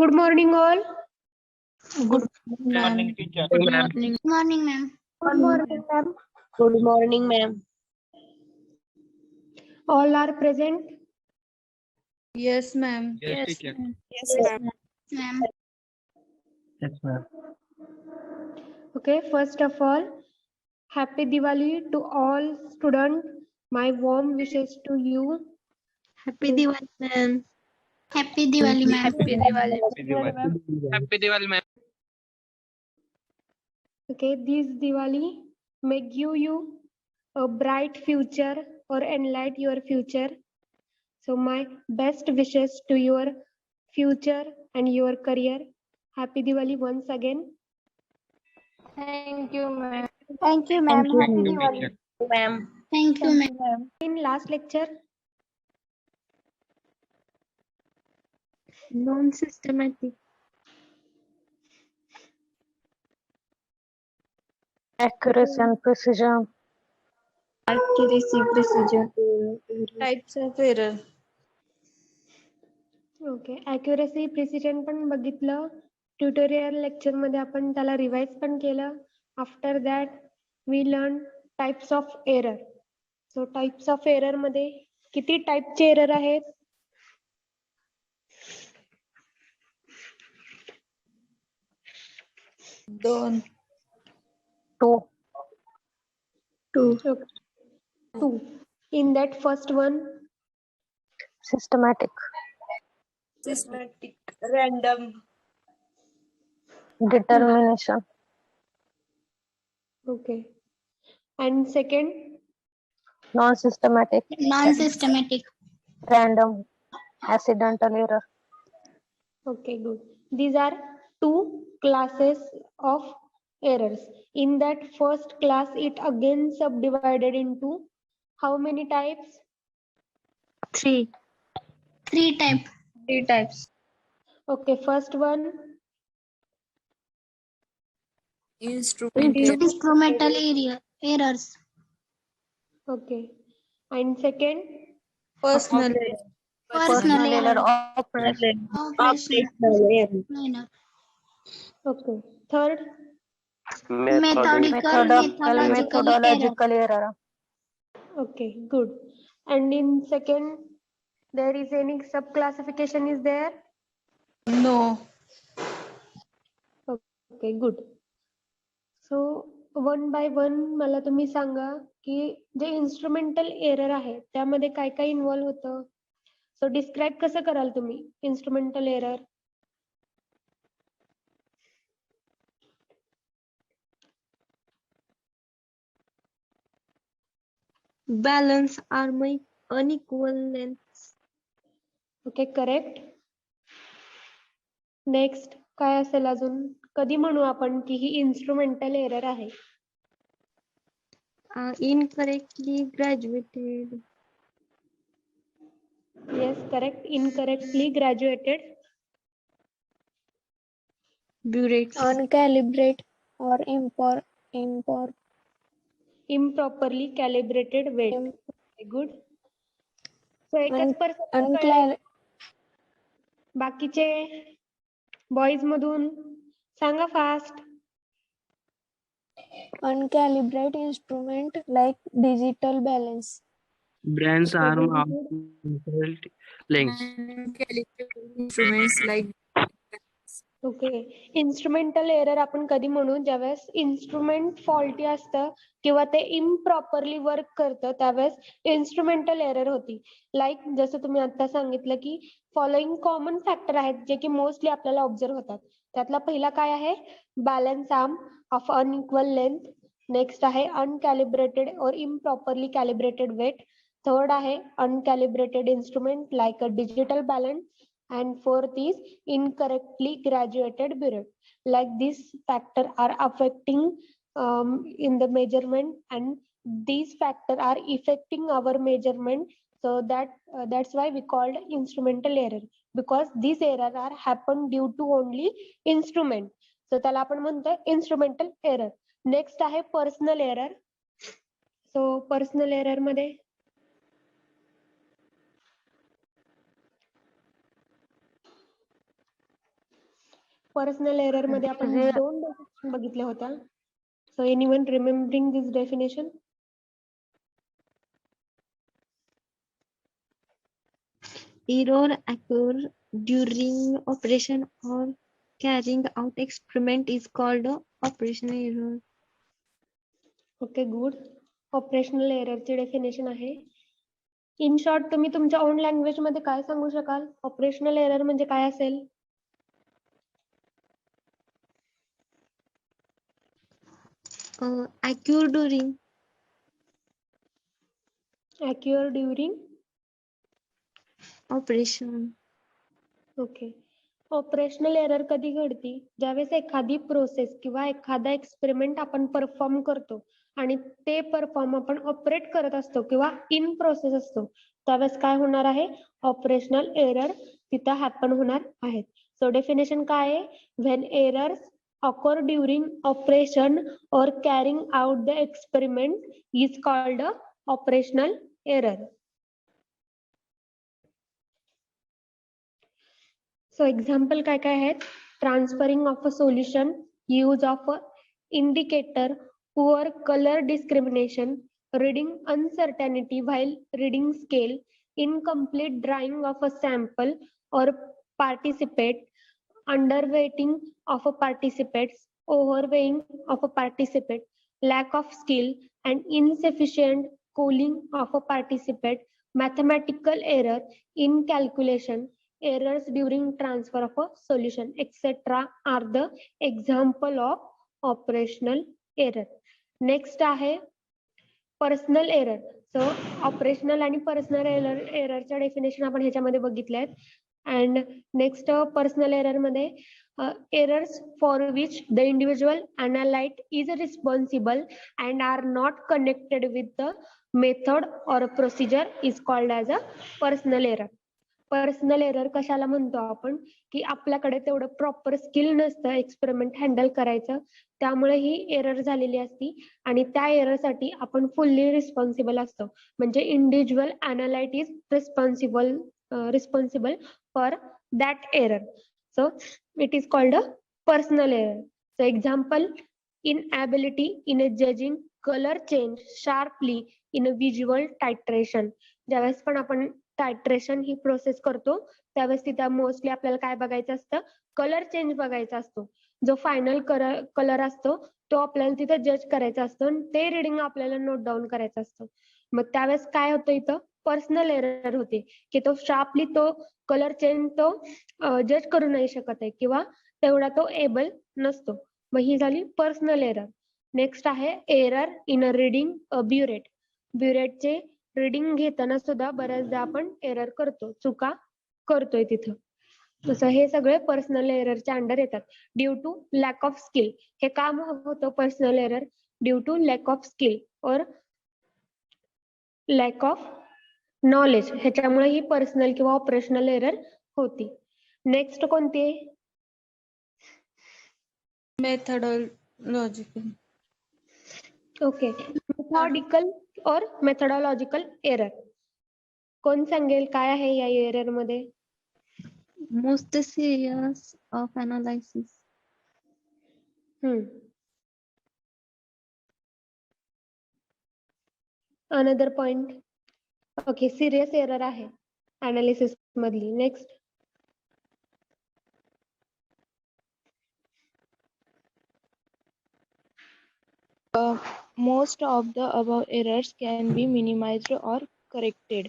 Good morning, all. Good morning, teacher. Good morning. Good morning, ma'am. Good morning, ma'am. Good morning, ma'am. All are present. Yes, ma'am. Yes, teacher. Yes, ma'am. Ma'am. Yes, ma'am. Okay, first of all, happy Diwali to all students. My warm wishes to you. Happy Diwali, ma'am. Happy Diwali, ma'am. Happy Diwali. Happy Diwali, ma'am. Okay, this Diwali may give you a bright future or enlighten your future. So my best wishes to your future and your career. Happy Diwali once again. Thank you, ma'am. Thank you, ma'am. Happy Diwali. Ma'am. Thank you, ma'am. In last lecture, Non-systematic. Accuracy and precision. Accuracy, precision. Types of error. Okay accuracy precision पण बघितलं tutorial lecture मध्ये आपण त्याला revise पण केलं after that we learn types of error so types of error मध्ये किती टाइपचे एरर आहेत Don't. Two. Two in that first one Systematic. Systematic. Random. Determination. Okay and second Non-systematic. Non-systematic. Random. Accidental error. okay good these are two classes of errors in that first class it again subdivided into how many types Three. Three type. Three types. okay first one Instrumental. Instrumental errors. okay and second Personal. Personal error. Operational error. Minor. okay third Methodological error. okay good and in second there is any sub classification is there No. okay good so one by one मला तुम्ही सांगा की जे instrumental error आहे त्यामध्ये काय काय involve होतं सो डिस्क्राईब कसं कराल तुम्ही instrumental error Balance are my unequal lengths. Okay correct next काय असेल अजून कधी म्हणू आपण की ही इन्स्ट्रुमेंटल एरर आहे Incorrectly graduated. Yes correct incorrectly graduated Burette. Uncalibrate or improperly calibrated weight good so एकच पर्सन unclar- बाकीचे बॉईज मधून सांगा fast uncalibrate instrument like digital balance. Brands arm of lengths. Instruments like okay instrumental error आपण कधी म्हणू ज्यावेळेस instrument faulty असतं किंवा ते इम्प्रॉपरली वर्क करतं त्यावेळेस इन्स्ट्रुमेंटल एरर होती लाईक जसं तुम्ही आता सांगितलं की फॉलोइंग कॉमन फॅक्टर आहेत जे की मोस्टली आपल्याला ऑब्झर्व होतात त्यातला पहिला काय आहे balance arm of unequal length next आहे uncalibrated or improperly calibrated weight third आहे uncalibrated instrument like a digital balance and fourth is incorrectly graduated burette like this factor are affecting in the measurement and these factor are affecting our measurement so that's why we called instrumental error because these error are happen due to only instrument so त्याला आपण म्हणतो instrumental error next आहे personal error so personal error मध्ये personal error मध्ये आपण जे- 2 definition बघितल्या होत्या. So anyone remembering this definition? Error occur during operation or carrying out experiment is called a operational error. Okay good. Operational एररची definition आहे. In short तुम्ही तुमच्या ओन लँग्वेज मध्ये काय सांगू शकाल? ऑपरेशनल एरर म्हणजे काय असेल? Occur during occur during. operation. Okay. Operational error कधी घडती? ज्यावेळेस एखादी प्रोसेस किंवा एखादा एक्सपेरिमेंट आपण परफॉर्म करतो आणि ते परफॉर्म आपण ऑपरेट करत असतो किंवा इन प्रोसेस असतो, त्यावेळेस काय होणार आहे? ऑपरेशनल एरर तिथं हॅपन होणार आहेत. सो डेफिनेशन काय आहे? When errors occur during operation or carrying out the experiment is called a operational error. So example काय काय आहेत? Transferring of a solution, use of a indicator, poor color discrimination, reading uncertainty while reading scale, incomplete drawing of a sample or participate, underweighting of a participants, overweighing of a participant, lack of skill and insufficient cooling of a participant, mathematical error in calculation, errors during transfer of a solution, etc. are the example of operational error. Next आहे personal error. So operational आणि personal एररच्या definition आपण ह्याच्यामध्ये बघितल्या आहेत. And next personal error मध्ये errors for which the individual analyte is responsible and are not connected with the method or procedure is called as a personal error. Personal error कशाला म्हणतो आपण? की आपल्याकडे तेवढं प्रॉपर स्किल नसतं experiment handle करायचं, त्यामुळे ही एरर झालेली असती आणि त्या एरर साठी आपण फुल्ली रिस्पॉन्सिबल असतो. म्हणजे individual analyst is responsible for that error. So it is called a personal error. So example, inability in a judging color change sharply in a visual titration. ज्यावेळेस पण आपण टायट्रेशन ही प्रोसेस करतो त्यावेळेस तिथे मोस्टली आपल्याला काय बघायचं असतं? कलर चेंज बघायचा असतो. जो फायनल कलर असतो तो आपल्याला तिथे जज करायचा असतो आणि ते रिडिंग आपल्याला नोट डाऊन करायचं असतं. मग त्यावेळेस काय होतं? इथं पर्सनल एरर होते की तो शार्पली तो कलर चेंज तो जज करू नाही शकत आहे किंवा तेवढा तो एबल नसतो. मग ही झाली पर्सनल एरर. नेक्स्ट आहे error in a reading burette. ब्युरेटचे रीडिंग घेताना सुद्धा बऱ्याचदा आपण एरर करतो, चुका करतोय तिथं. तसं हे सगळे पर्सनल एररच्या अंडर येतात. Due to lack of skill. हे काम होतं personal error due to lack of skill और लॅक ऑफ नॉलेज, ह्याच्यामुळे ही पर्सनल किंवा ऑपरेशनल एरर होती. नेक्स्ट कोणती आहे? Methodological. ओके. मेथॉडिकल और मेथडॉलॉजिकल एरर. कोण सांगेल काय आहे या एरर मध्ये? Most serious of analysis. Another point. Okay, serious error आहे अनालिसिस मधली. Next. Most of the above errors can be minimized or corrected.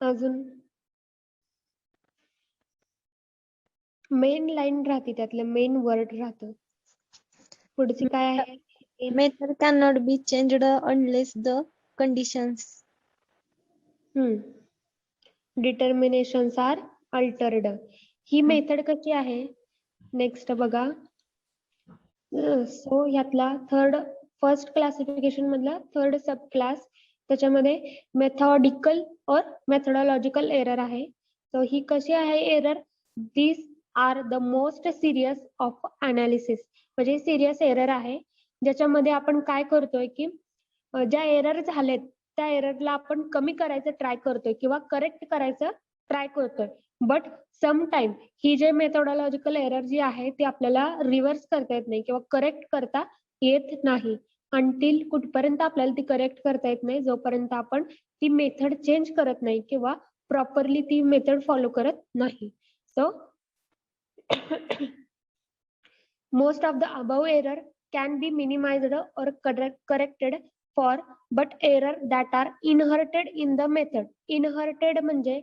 अजून मेन लाईन राहते, त्यातलं मेन वर्ड राहतं. पुढची काय आहे? Method cannot be changed unless the conditions. Determinations are altered. ही मेथड कशी आहे? नेक्स्ट बघा. सो ह्यातला फर्स्ट क्लासिफिकेशन मधला थर्ड सब क्लास, त्याच्यामध्ये मेथॉडिकल और मेथडॉलॉजिकल एरर आहे. सो ही कशी आहे एरर? This are the most serious of analysis. म्हणजे सिरियस एरर आहे ज्याच्यामध्ये आपण काय करतोय की ज्या एरर झालेत त्या एररला आपण कमी करायचं ट्राय करतोय किंवा करेक्ट करायचं ट्राय करतोय. बट समटाइम ही जे मेथोडॉलॉजिकल एरर जी आहे ती आपल्याला रिव्हर्स करता येत नाही किंवा करेक्ट करता येत नाही. अंटिल कुठपर्यंत आपल्याला ती करेक्ट करता येत नाही जोपर्यंत आपण ती मेथड चेंज करत नाही किंवा प्रॉपरली ती मेथड फॉलो करत नाही. So most of the above error can be minimized or corrected for but error that are inherited in the method. Inherited म्हणजे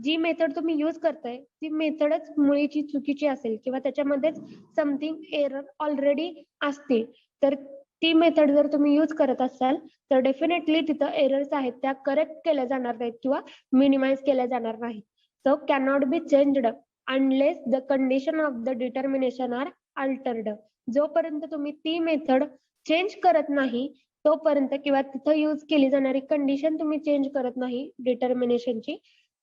जी मेथड तुम्ही यूज करताय ती मेथडच मुळीची चुकीची असेल किंवा त्याच्यामध्येच समथिंग एरर ऑलरेडी असते, तर ती मेथड जर तुम्ही यूज करत असाल तर डेफिनेटली तिथं एरर्स आहेत त्या करेक्ट केल्या जाणार नाहीत किंवा मिनिमाइज केल्या जाणार नाहीत. So cannot be changed unless the condition of the determination are altered. जोपर्यंत तुम्ही ती मेथड चेंज करत नाही तोपर्यंत किंवा तिथं यूज केली जाणारी कंडिशन तुम्ही चेंज करत नाही डिटर्मिनेशनची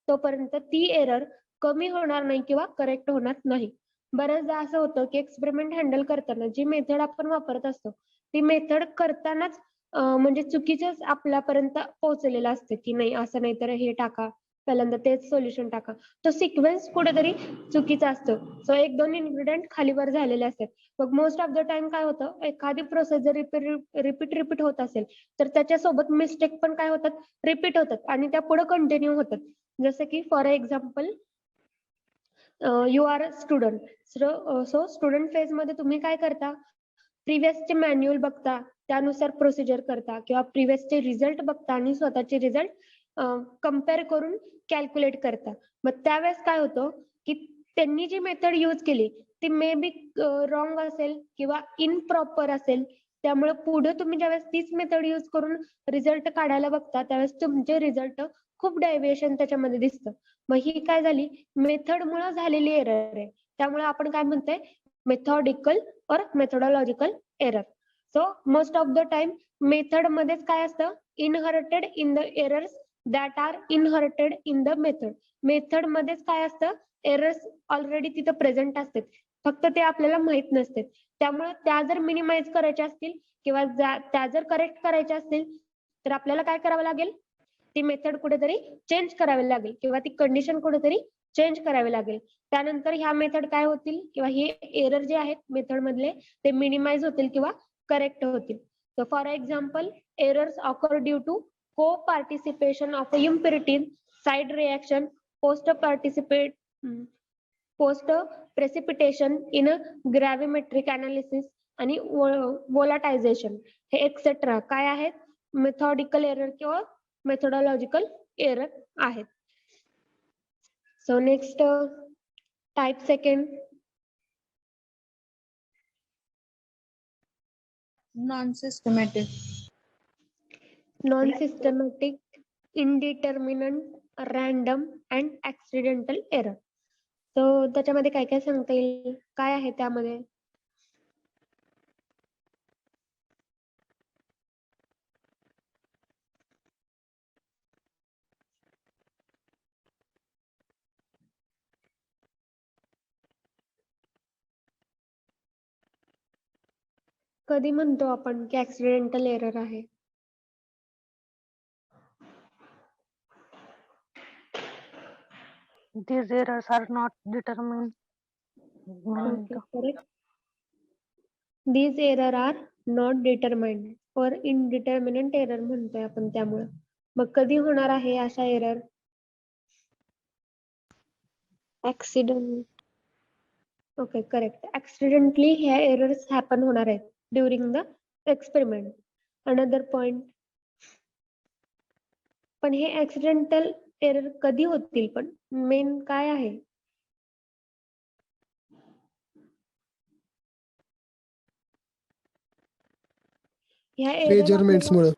तोपर्यंत ती एरर कमी होणार नाही किंवा करेक्ट होणार नाही. बऱ्याचदा असं होतं की एक्सपेरिमेंट हँडल करताना जी मेथड आपण वापरत असतो ती मेथड करतानाच म्हणजे चुकीचंच आपल्यापर्यंत पोहोचलेलं असतं की नाही असं नाही तर हे टाका, पहिल्यांदा तेच सोल्युशन टाका. तो सिक्वेन्स कुठेतरी चुकीचा असतो. सो एक दोन इन्ग्रेडियंट खालीवर झालेले असतात. मग मोस्ट ऑफ द टाइम काय होतं एखादी प्रोसेस जर रिपीट होत असेल तर त्याच्यासोबत मिस्टेक पण काय होतात रिपीट होतात आणि त्या पुढे कंटिन्यू होतात. जसं की for example you are a student. So student phase मध्ये तुम्ही काय करता प्रिव्हियसचे मॅन्युअल बघता त्यानुसार प्रोसिजर करता किंवा प्रिव्हियसचे रिझल्ट बघता आणि स्वतःचे रिझल्ट कम्पेअर करून कॅल्क्युलेट करता. मग त्यावेळेस काय होतं की त्यांनी जी मेथड यूज केली ती मे बी रॉंग असेल किंवा इनप्रॉपर असेल, त्यामुळे पुढे तुम्ही ज्यावेळेस तीच मेथड यूज करून रिझल्ट काढायला बघता त्यावेळेस तुमचे रिझल्ट खूप डेव्हिएशन त्याच्यामध्ये दिसतं. मग ही काय झाली मेथड मुळे झालेली एरर आहे. त्यामुळे आपण काय म्हणतोय methodical or methodological error. So most of the time method मध्येच काय असतं inherited in the errors that are inherited in the method. Method मध्येच काय असतं एरर्स ऑलरेडी तिथं प्रेझेंट असतात, फक्त ते आपल्याला माहित नसते. त्यामुळे त्या जर मिनिमाइज करायच्या असतील किंवा त्या जर करेक्ट करायच्या असतील तर आपल्याला काय करावं लागेल ती मेथड कुठेतरी चेंज करावी लागेल किंवा ती कंडिशन कुठेतरी चेंज करावी लागेल. त्यानंतर ह्या मेथड काय होतील किंवा हे एरर जे आहेत मेथड मधले ते मिनिमाइज होतील किंवा करेक्ट होतील. So for example errors occur due to co-participation of impurity, side reaction, post precipitation in a gravimetric analysis आणि volatilization हे एक्सेट्रा काय आहेत मेथॉडिकल एरर किंवा मेथोडॉलॉजिकल एरर आहेत. So next type second Non-systematic. non-systematic, indeterminate, random and accidental error. So त्याच्यामध्ये काय काय सांगता येईल काय आहे त्यामध्ये? कधी म्हणतो आपण की ऍक्सिडेंटल एरर आहे? These errors are not determined. Okay, correct. These error are not determined or indeterminate error म्हणतोय आपण त्यामुळे. मग कधी होणार आहे अशा error? Accident. Okay, correct. Accidentally ह्या errors happen होणार आहेत during the experiment. Another point. पण हे accidental error कधी होतील पण मेन काय आहे? ह्या मेजरमेंट्स मुळे.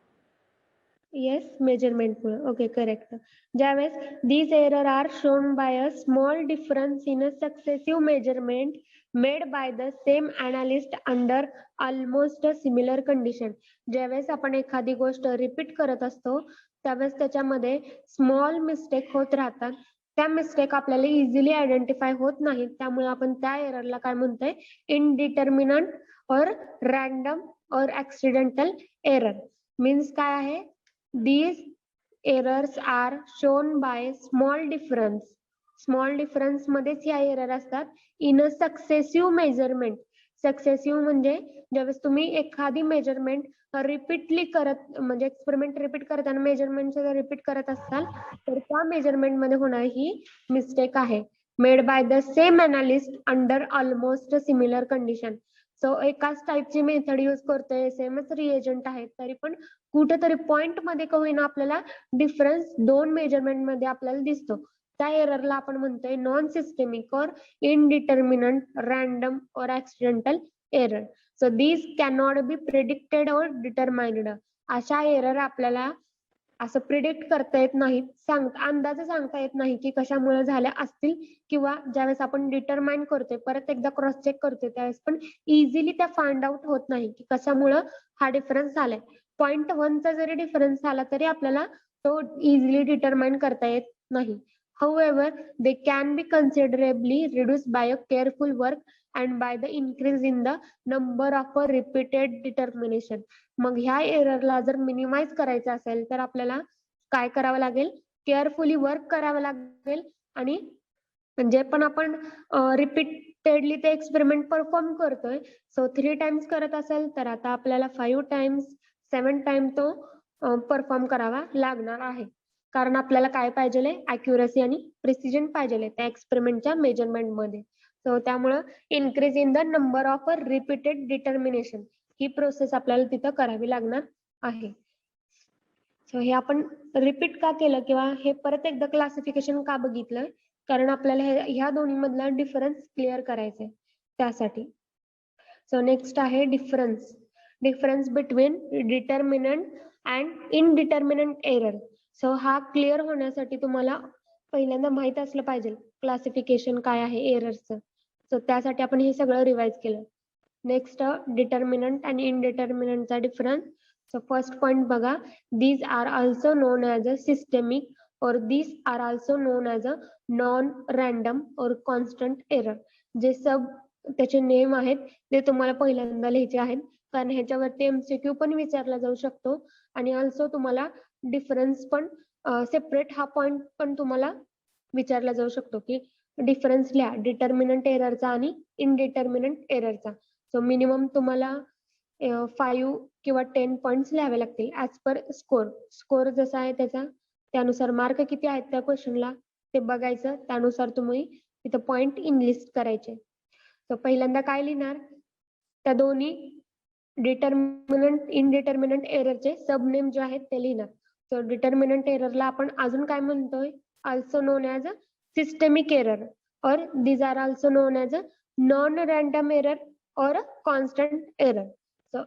येस मेजरमेंट मुळे. Okay correct. ज्यावेळेस these error are shown by a small difference in a successive measurement made by the same analyst under almost a similar condition. ज्यावेळेस आपण एखादी गोष्ट रिपीट करत असतो त्यावेळेस त्याच्यामध्ये स्मॉल मिस्टेक होत राहतात. त्या मिस्टेक आपल्याला इझिली आयडेंटिफाय होत नाहीत, त्यामुळे आपण त्या एररला काय म्हणतोय इनडिटर्मिनंट और रॅन्डम और ऍक्सिडेंटल एरर. मीन्स काय आहे these errors are shown by small difference small difference मध्येच ह्या एरर असतात. In a successive measurement, successive म्हणजे ज्यावेळेस तुम्ही एखादी मेजरमेंट रिपीटली करत म्हणजे एक्सपेरिमेंट रिपीट करताना मेजरमेंट रिपीट करत असाल तर त्या मेजरमेंट मध्ये होणारी ही मिस्टेक आहे. Made by the same analyst under almost similar condition. So एकाच टाईपची मेथड यूज करतोय, सेमच रिएजंट आहेत, तरी पण कुठेतरी पॉइंट मध्ये का होईना आपल्याला डिफरन्स दोन मेजरमेंट मध्ये आपल्याला दिसतो. त्या एररला आपण म्हणतोय नॉन सिस्टेमिक और इनडिटर्मिनंट रॅन्डम और accidental error. So these cannot be predicted और डिटरमाइंड. अशा एरर आपल्याला असं प्रिडिक्ट करता येत नाहीत, अंदाजे सांगता येत नाही की कशामुळे झाल्या असतील, किंवा ज्यावेळेस आपण डिटरमाइन करतोय परत एकदा क्रॉस चेक करतोय त्यावेळेस पण इझिली त्या फाइंड आउट होत नाही की कशामुळे हा डिफरन्स झालाय. 0.1 चा जरी डिफरन्स झाला तरी आपल्याला तो इझिली डिटरमाइन करता येत नाही. However, they can be considerably reduced by a careful work and by the increase in the number of a repeated determination. मग ह्या एररला जर मिनिमाइज करायचं असेल तर आपल्याला काय करावं लागेल, केअरफुली वर्क करावं लागेल आणि जे पण आपण रिपीटेडली ते एक्सपेरिमेंट परफॉर्म करतोय, सो 3 टाइम्स करत असेल तर आता आपल्याला 5 टाइम्स 7 टाइम तो परफॉर्म करावा लागणार आहे. कारण आपल्याला काय पाहिजे, अॅक्युरसी आणि प्रिसिजन पाहिजे त्या एक्सपेरिमेंटच्या मेजरमेंट मध्ये. सो त्यामुळं increase in the number of repeated determination he process आपल्याला तिथं करावी लागणार आहे. सो हे आपण रिपीट का केलं किंवा हे परत एकदा क्लासिफिकेशन का बघितलं, कारण आपल्याला ह्या दोन्ही मधला डिफरन्स क्लिअर करायचा आहे त्यासाठी. सो नेक्स्ट आहे difference between determinant and indeterminant error. So हा क्लिअर होण्यासाठी तुम्हाला पहिल्यांदा माहित असलं पाहिजे क्लासिफिकेशन काय आहे एररचं. सो त्यासाठी आपण हे सगळं रिवाइज केलं. नेक्स्ट डिटर्मिनंट आणि इनडिटर्मिनंटचा डिफरन्स. सो फर्स्ट पॉइंट बघा, these are also known as a systemic or these are also known as a non random or constant error. जे सब त्याचे नेम आहेत ते तुम्हाला पहिल्यांदा लिहायचे आहेत, कारण ह्याच्यावरती एमसीक्यू पण विचारला जाऊ शकतो आणि ऑल्सो तुम्हाला डिफरन्स पण सेपरेट हा पॉइंट पण तुम्हाला विचारला जाऊ शकतो की डिफरन्स लिहा डिटर्मिनंट एररचा आणि इनडिटर्मिनंट एररचा. सो मिनिमम तुम्हाला 5 किंवा 10 पॉइंट्स लिहावे लागतील ऍज पर स्कोर जसा आहे त्याचा त्यानुसार मार्क किती आहेत त्या क्वेश्चनला ते बघायचं, त्यानुसार तुम्ही तिथं पॉइंट इनलिस्ट करायचे. तर पहिल्यांदा काय लिहिणार, त्या दोन्ही डिटर्मिनंट इनडिटर्मिनंट एररचे सब नेम जे आहेत ते लिहिणार. सो डिटर्मिनंट एररला आपण अजून काय म्हणतोय, also known as a systemic error or these are also known as a non random error or constant error. So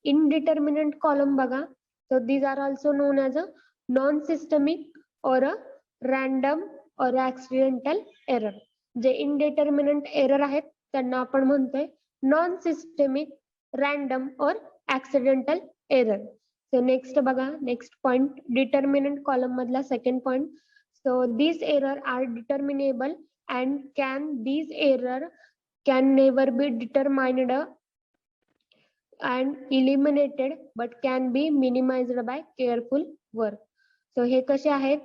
indeterminant column बघा, so these are also known as a non-systemic or a random or accidental error. जे indeterminate error आहेत त्यांना आपण म्हणतोय non systemic, random और accidental error. So next बघा, next point determinant column मधला second point. So these error are determinable and these error can never be determined and eliminated but can be minimized by careful work. So हे कसे आहेत,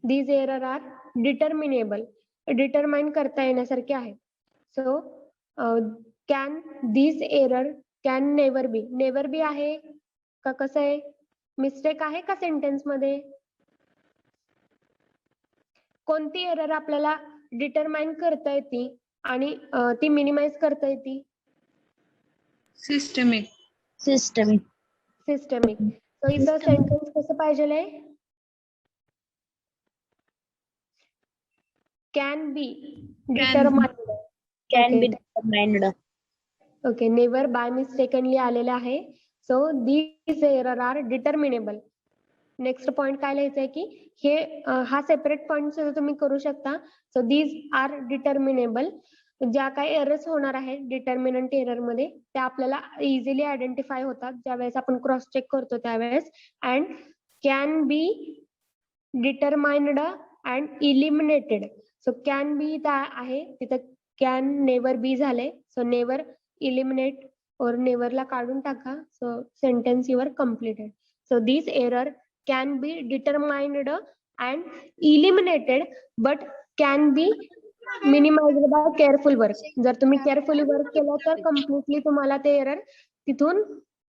these error are determinable, determine करता येण्यासारखे आहेत. So can these error can never be आहे का कसं आहे, मिस्टेक आहे का सेंटेन्स मध्ये, कोणती एरर आपल्याला डिटरमाइन करता येते आणि ती मिनिमाइज करता येते, सिस्टमिक. सो इथं सेंटेन्स कसं पाहिजे, can be determined. Okay, never by mistakenly आलेलं आहे. So these error are determinable. Next point काय लिहायचं आहे की हे हा सेपरेट पॉइंट सुद्धा तुम्ही करू शकता. So these are determinable. ज्या काही एरर्स होणार आहेत डिटर्मिनंट एरर मध्ये त्या आपल्याला इझिली आयडेंटिफाय होतात ज्यावेळेस आपण क्रॉस चेक करतो त्यावेळेस. And can be determined and eliminated. So can be आहे तिथं कॅन नेवर बी झाले. सो नेवर इलिमिनेट और नेवरला काढून टाका. So sentence your completed. So this error can be determined and eliminated but can be minimized by careful work. जर तुम्ही carefully work केलं तर कम्प्लिटली तुम्हाला ते एरर तिथून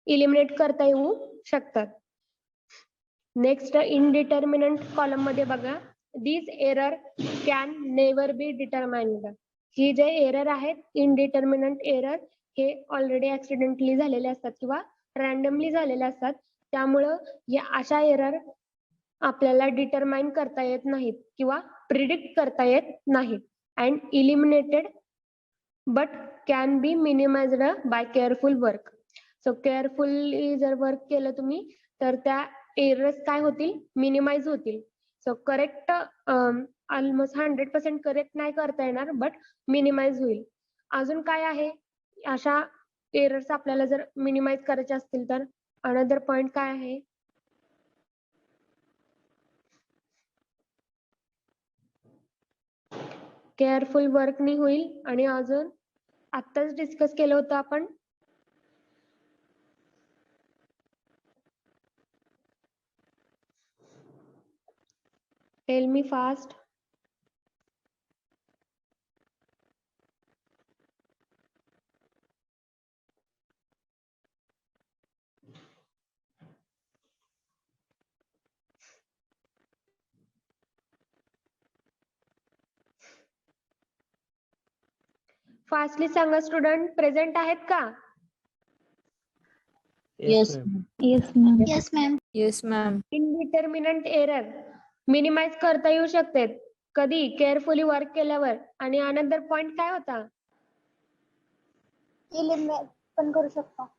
इलिमिनेट करता येऊ शकतात. नेक्स्ट इनडिटर्मिनंट कॉलम मध्ये बघा, this error can never be determined. ही जे एरर आहेत इनडिटर्मिनंट एरर हे ऑलरेडी ऍक्सिडेंटली झालेले असतात किंवा रॅन्डमली झालेले असतात. त्यामुळं या अशा एरर आपल्याला डिटरमाइन करता येत नाहीत किंवा प्रिडिक्ट करता येत नाहीत. And eliminated but can be minimized by careful work. So carefully जर वर्क केलं तुम्ही तर त्या एरर्स काय होतील, मिनिमाइज होतील. सो करेक्ट ऑलमोस्ट 100% करेक्ट नाही करता येणार बट मिनिमाइज होईल. अजून काय आहे अशा एरर्स आपल्याला जर मिनिमाइज करायचे असतील तर अनदर पॉइंट काय आहे, केअरफुल वर्कनी होईल. आणि अजून आत्ताच डिस्कस केलं होतं आपण टेल मी फास्ट. फास्टली सांगा स्टुडंट, प्रेझेंट आहेत का? Yes, ma'am. Yes, ma'am. Yes, ma'am. Yes, ma'am. Indeterminant error minimize करता येऊ शकते कधी, केअरफुली वर्क केल्यावर. आणि अनदर पॉइंट काय होता? Eliminate पण करू शकतो.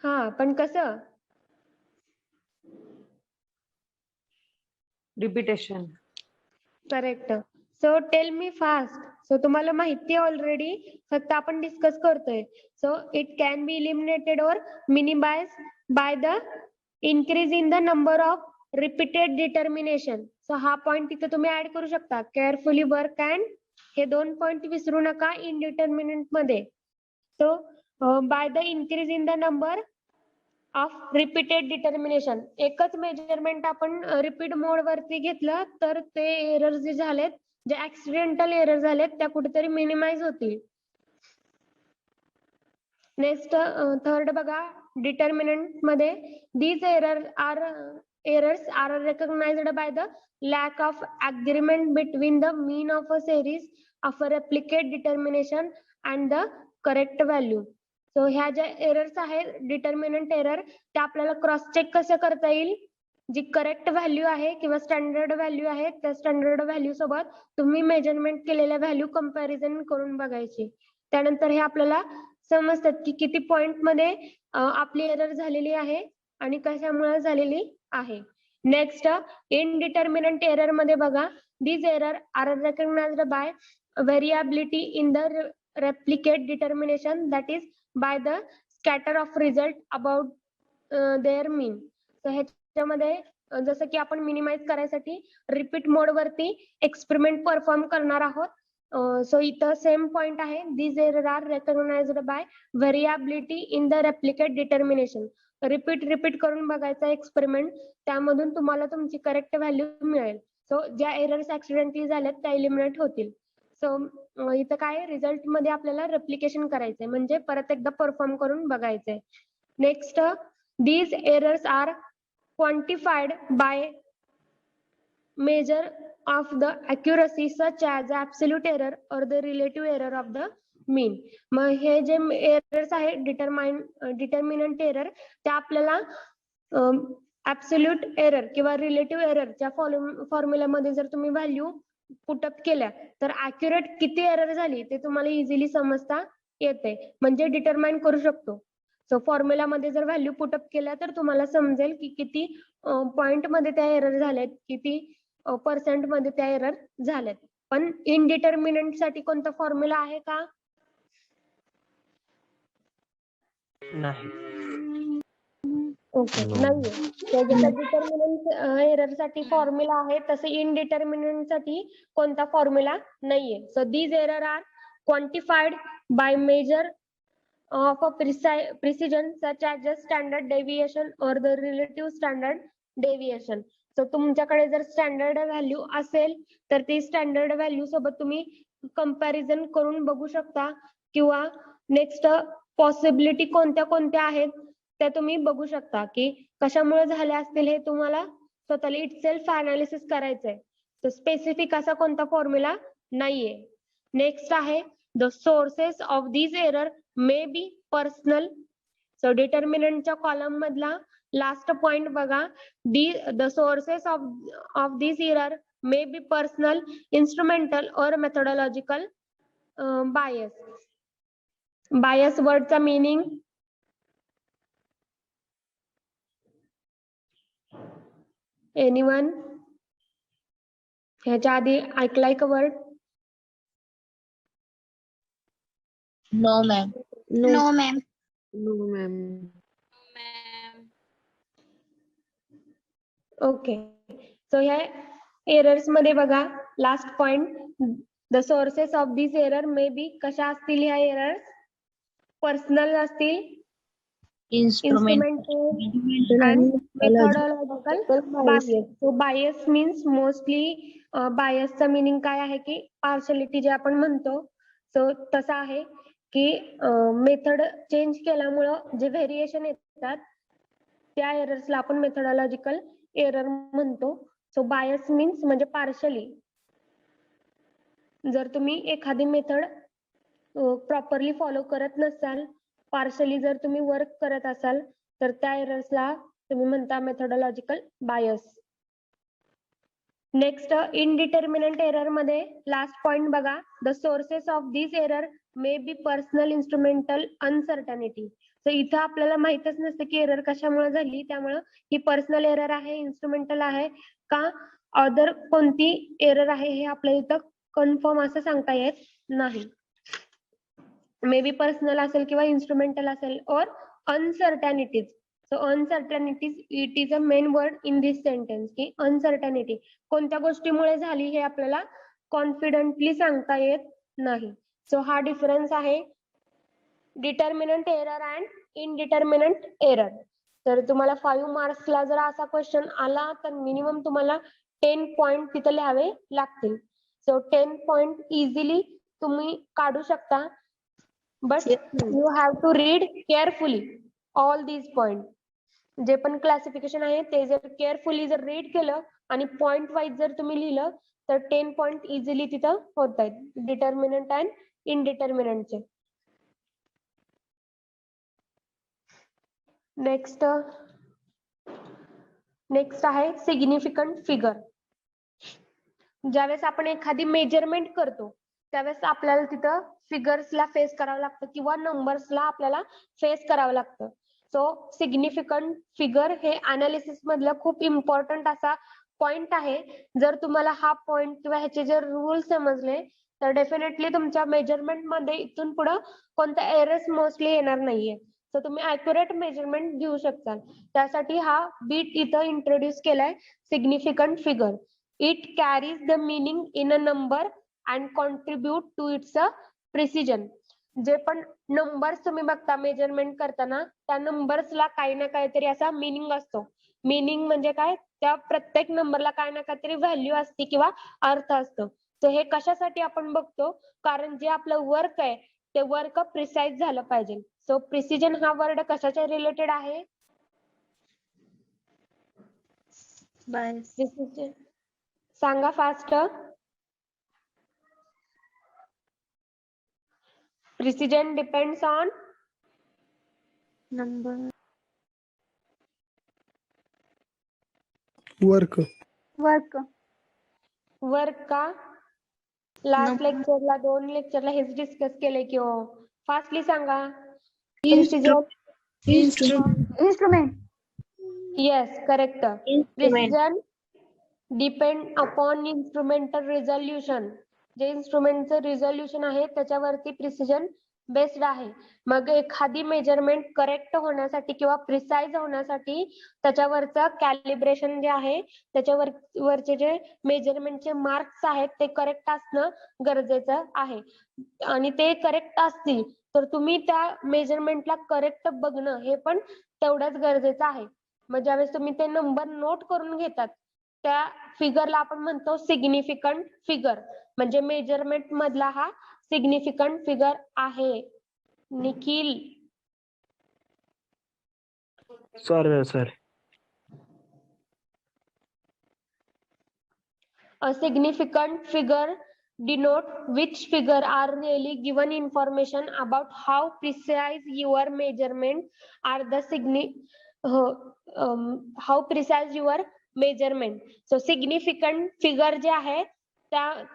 हा, पण कसं? Repetition. Correct. So tell me fast. So तुम्हाला माहिती आहे ऑलरेडी, फक्त आपण डिस्कस करतोय. So it can be eliminated or minimize by the increase in the number of repeated determination. So हा पॉइंट तिथे तुम्ही ऍड करू शकता, केअरफुली वर्क अँड हे दोन पॉइंट विसरू नका इनडिटर्मिनंट मध्ये. So bye the increase in the number of repeated determination. एकच मेजरमेंट आपण रिपीट मोड वरती घेतलं तर ते एरर जे झालेत, जे ऍक्सिडेंटल एरर झालेत त्या कुठेतरी मिनिमाइज होतील. नेक्स्ट थर्ड बघा, डिटर्मिनंट मध्ये these errors are recognized by the lack of agreement between the mean of a series of a replicate determination and the correct value. So ह्या ज्या एरर्स आहेत determinant error, त्या आपल्याला cross check कसं करता येईल, जी करेक्ट व्हॅल्यू आहे किंवा स्टँडर्ड व्हॅल्यू आहे त्या स्टँडर्ड व्हॅल्यू सोबत तुम्ही मेजरमेंट केलेल्या व्हॅल्यू कंपॅरिझन करून बघायची. त्यानंतर हे आपल्याला समजतात की किती पॉइंट मध्ये आपली एरर झालेली आहे आणि कशामुळे झालेली आहे. नेक्स्ट इनडिटर्मिनंट एरर मध्ये बघा, these error are recognized by variability in the replicate determination, that is by the scatter of result about their mean. तर ह्याच्यामध्ये जसं की आपण मिनिमाइज करायसाठी रिपीट मोड वरती एक्सपेरिमेंट परफॉर्म करणार आहोत. सो इथं सेम पॉइंट आहे, these error are recognized by variability in the replicate determination. Repeat करून बघायचा एक्सपेरिमेंट, त्यामधून तुम्हाला तुमची करेक्ट व्हॅल्यू मिळेल. सो ज्या एरर्स ऍक्सिडेंटली झाल्यात त्या इलिमिनेट होतील. सो इथं काय रिझल्ट मध्ये आपल्याला रेप्लिकेशन करायचंय, म्हणजे परत एकदा परफॉर्म करून बघायचंय. Next, these errors are quantified by measure of the accuracy such as absolute error or the relative error of the mean. मग हे जे एरर्स आहे डिटर्मिनंट एरर, त्या आपल्याला ऍब्सोल्यूट एरर किंवा रिलेटिव्ह एररच्या फॉर्म्युल्यामध्ये जर तुम्ही व्हॅल्यू पुटअप केल्या तर अॅक्युरेट किती एरर झाली ते तुम्हाला इझिली समजता येते, म्हणजे डिटरमाइन करू शकतो. सो फॉर्म्युलामध्ये जर व्हॅल्यू पुटअप केल्या तर तुम्हाला समजेल की किती पॉइंट मध्ये त्या एरर झाल्यात, किती पर्सेंट मध्ये त्या एरर झाल्यात. पण इनडिटर्मिनंट साठी कोणता फॉर्म्युला आहे का? नाही. ओके, नाहीये. डिटर्मिनंट एरर साठी फॉर्म्युला आहे, तसं इनडिटर्मिनंट साठी कोणता फॉर्म्युला नाहीये. So these error are quantified by measure of a precision such as the standard deviation or the relative standard deviation. So तुमच्याकडे जर स्टँडर्ड व्हॅल्यू असेल तर ती स्टँडर्ड व्हॅल्यू सोबत तुम्ही कंपॅरिझन करून बघू शकता किंवा नेक्स्ट पॉसिबिलिटी कोणत्या कोणत्या आहेत त्या तुम्ही बघू शकता की कशामुळे झाले असतील हे तुम्हाला स्वतःला इटसेल्फ अनालिसिस करायचंय. तर स्पेसिफिक असा कोणता फॉर्म्युला नाहीये. नेक्स्ट आहे the sources of this error may be personal. So डिटर्मिनंटच्या कॉलम मधला लास्ट पॉइंट बघा. The sources of this error may be personal, instrumental or methodological bias. Bias word चा meaning anyone ह्याच्या आधी ऐकलाय का word? No, ma'am. No, ma'am. Okay. So ह्या errors मध्ये बघा last point the sources of this error may बी कशा असतील ह्या एरर्स? पर्सनल असतील, instrumental and methodological bias. So bias means mostly bias चा meaning काय आहे की partiality जे आपण म्हणतो. सो तसा आहे की मेथड चेंज केल्यामुळं जे व्हेरिएशन येतात त्या एरर्सला आपण मेथडॉलॉजिकल एरर म्हणतो. सो बायस मीन्स म्हणजे पार्शली. जर तुम्ही एखादी मेथड प्रॉपरली फॉलो करत नसाल, पार्शली जर तुम्ही वर्क करत असाल तर त्या एरर्सला तुम्ही म्हणता मेथडॉलॉजिकल बायस. नेक्स्ट इनडिटर्मिनंट एरर मध्ये लास्ट पॉइंट बघा. The sources of this error may be personal, instrumental, uncertainty. So इथं आपल्याला माहितच नसतं की एरर कशामुळे झाली, त्यामुळं ही पर्सनल एरर आहे, इन्स्ट्रुमेंटल आहे का अदर कोणती एरर आहे हे आपल्याला इथं कन्फर्म असं सांगता येत नाही. मे बी पर्सनल असेल किंवा इन्स्ट्रुमेंटल असेल or uncertainties. So uncertainties it is a main word in this sentence की अनसर्टॅनिटी कोणत्या गोष्टीमुळे झाली हे आपल्याला कॉन्फिडेंटली सांगता येत नाही. सो हा डिफरन्स आहे determinant error and indeterminant error. तर तुम्हाला 5 मार्क्सला जर असा क्वेश्चन आला तर मिनिमम तुम्हाला 10 पॉइंट तिथे लिहावे लागतील. सो 10 पॉइंट इझिली तुम्ही काढू शकता. But you have to read carefully all these point. जे पण क्लासिफिकेशन आहे ते जर केअरफुली जर रीड केलं आणि पॉइंट वाईज जर तुम्ही लिहिलं तर 10 पॉइंट इझिली तिथं होत आहेत डिटर्मिनंट अँड इनडिटर्मिनंटचे. नेक्स्ट आहे सिग्निफिकंट फिगर. ज्यावेळेस आपण एखादी मेजरमेंट करतो त्यावेळेस आपल्याला तिथं फिगर्सला फेस करावं लागतं किंवा नंबर्सला आपल्याला फेस करावं लागतं. सो सिग्निफिकंट फिगर हे अनालिसिस मधलं खूप इम्पॉर्टंट असा पॉइंट आहे. जर तुम्हाला हा पॉइंट किंवा ह्याचे जर रूल समजले तर डेफिनेटली तुमच्या मेजरमेंट मध्ये इथून पुढे कोणत्या एरर्स मोस्टली येणार नाहीये. सो तुम्ही ॲक्युरेट मेजरमेंट घेऊ शकता. त्यासाठी हा बीट इथं इंट्रोड्यूस केलाय significant figure. It carries the meaning in a number and contribute to its precision. जे पण नंबर्स तुम्ही बघता मेजरमेंट करताना त्या नंबर्सला काही ना काहीतरी असा मीनिंग असतो. मीनिंग म्हणजे काय? त्या प्रत्येक नंबरला काही ना काहीतरी व्हॅल्यू असते किंवा अर्थ असतो. सो हे कशासाठी आपण बघतो? कारण जे आपलं वर्क आहे ते वर्क प्रिसाइज झालं पाहिजे. सो प्रिसिजन हा वर्ड कशाच्या रिलेटेड आहे? Bias. प्रिसिजन सांगा fast. Precision depends on Number. Work. Work का? Last Number. लेक्चरला 2 लेक्चरला हेच डिस्कस केले की हो. फास्टली सांगा. Precision Instrument. Yes correct. Instrument. Precision depend upon instrumental resolution. जे इन्स्ट्रुमेंटचं रिझोल्युशन आहे त्याच्यावरती प्रिसिजन बेस्ड आहे. मग एखादी मेजरमेंट करेक्ट होण्यासाठी किंवा प्रिसाइज होण्यासाठी त्याच्यावरचं कॅलिब्रेशन जे आहे त्याच्यावरचे जे मेजरमेंटचे मार्क्स आहेत ते करेक्ट असणं गरजेचं आहे. आणि ते करेक्ट असतील तर तुम्ही त्या मेजरमेंटला करेक्ट बघणं हे पण तेवढंच गरजेचं आहे. मग ज्यावेळेस तुम्ही ते नंबर नोट करून घेतात त्या फिगरला आपण म्हणतो सिग्निफिकंट फिगर, म्हणजे मेजरमेंट मधला हा सिग्निफिकंट फिगर आहे. Nikhil, sir a significant figure denote which figure are really given information about how precise your measurement are the how precise your measurement. So significant figure जे आहे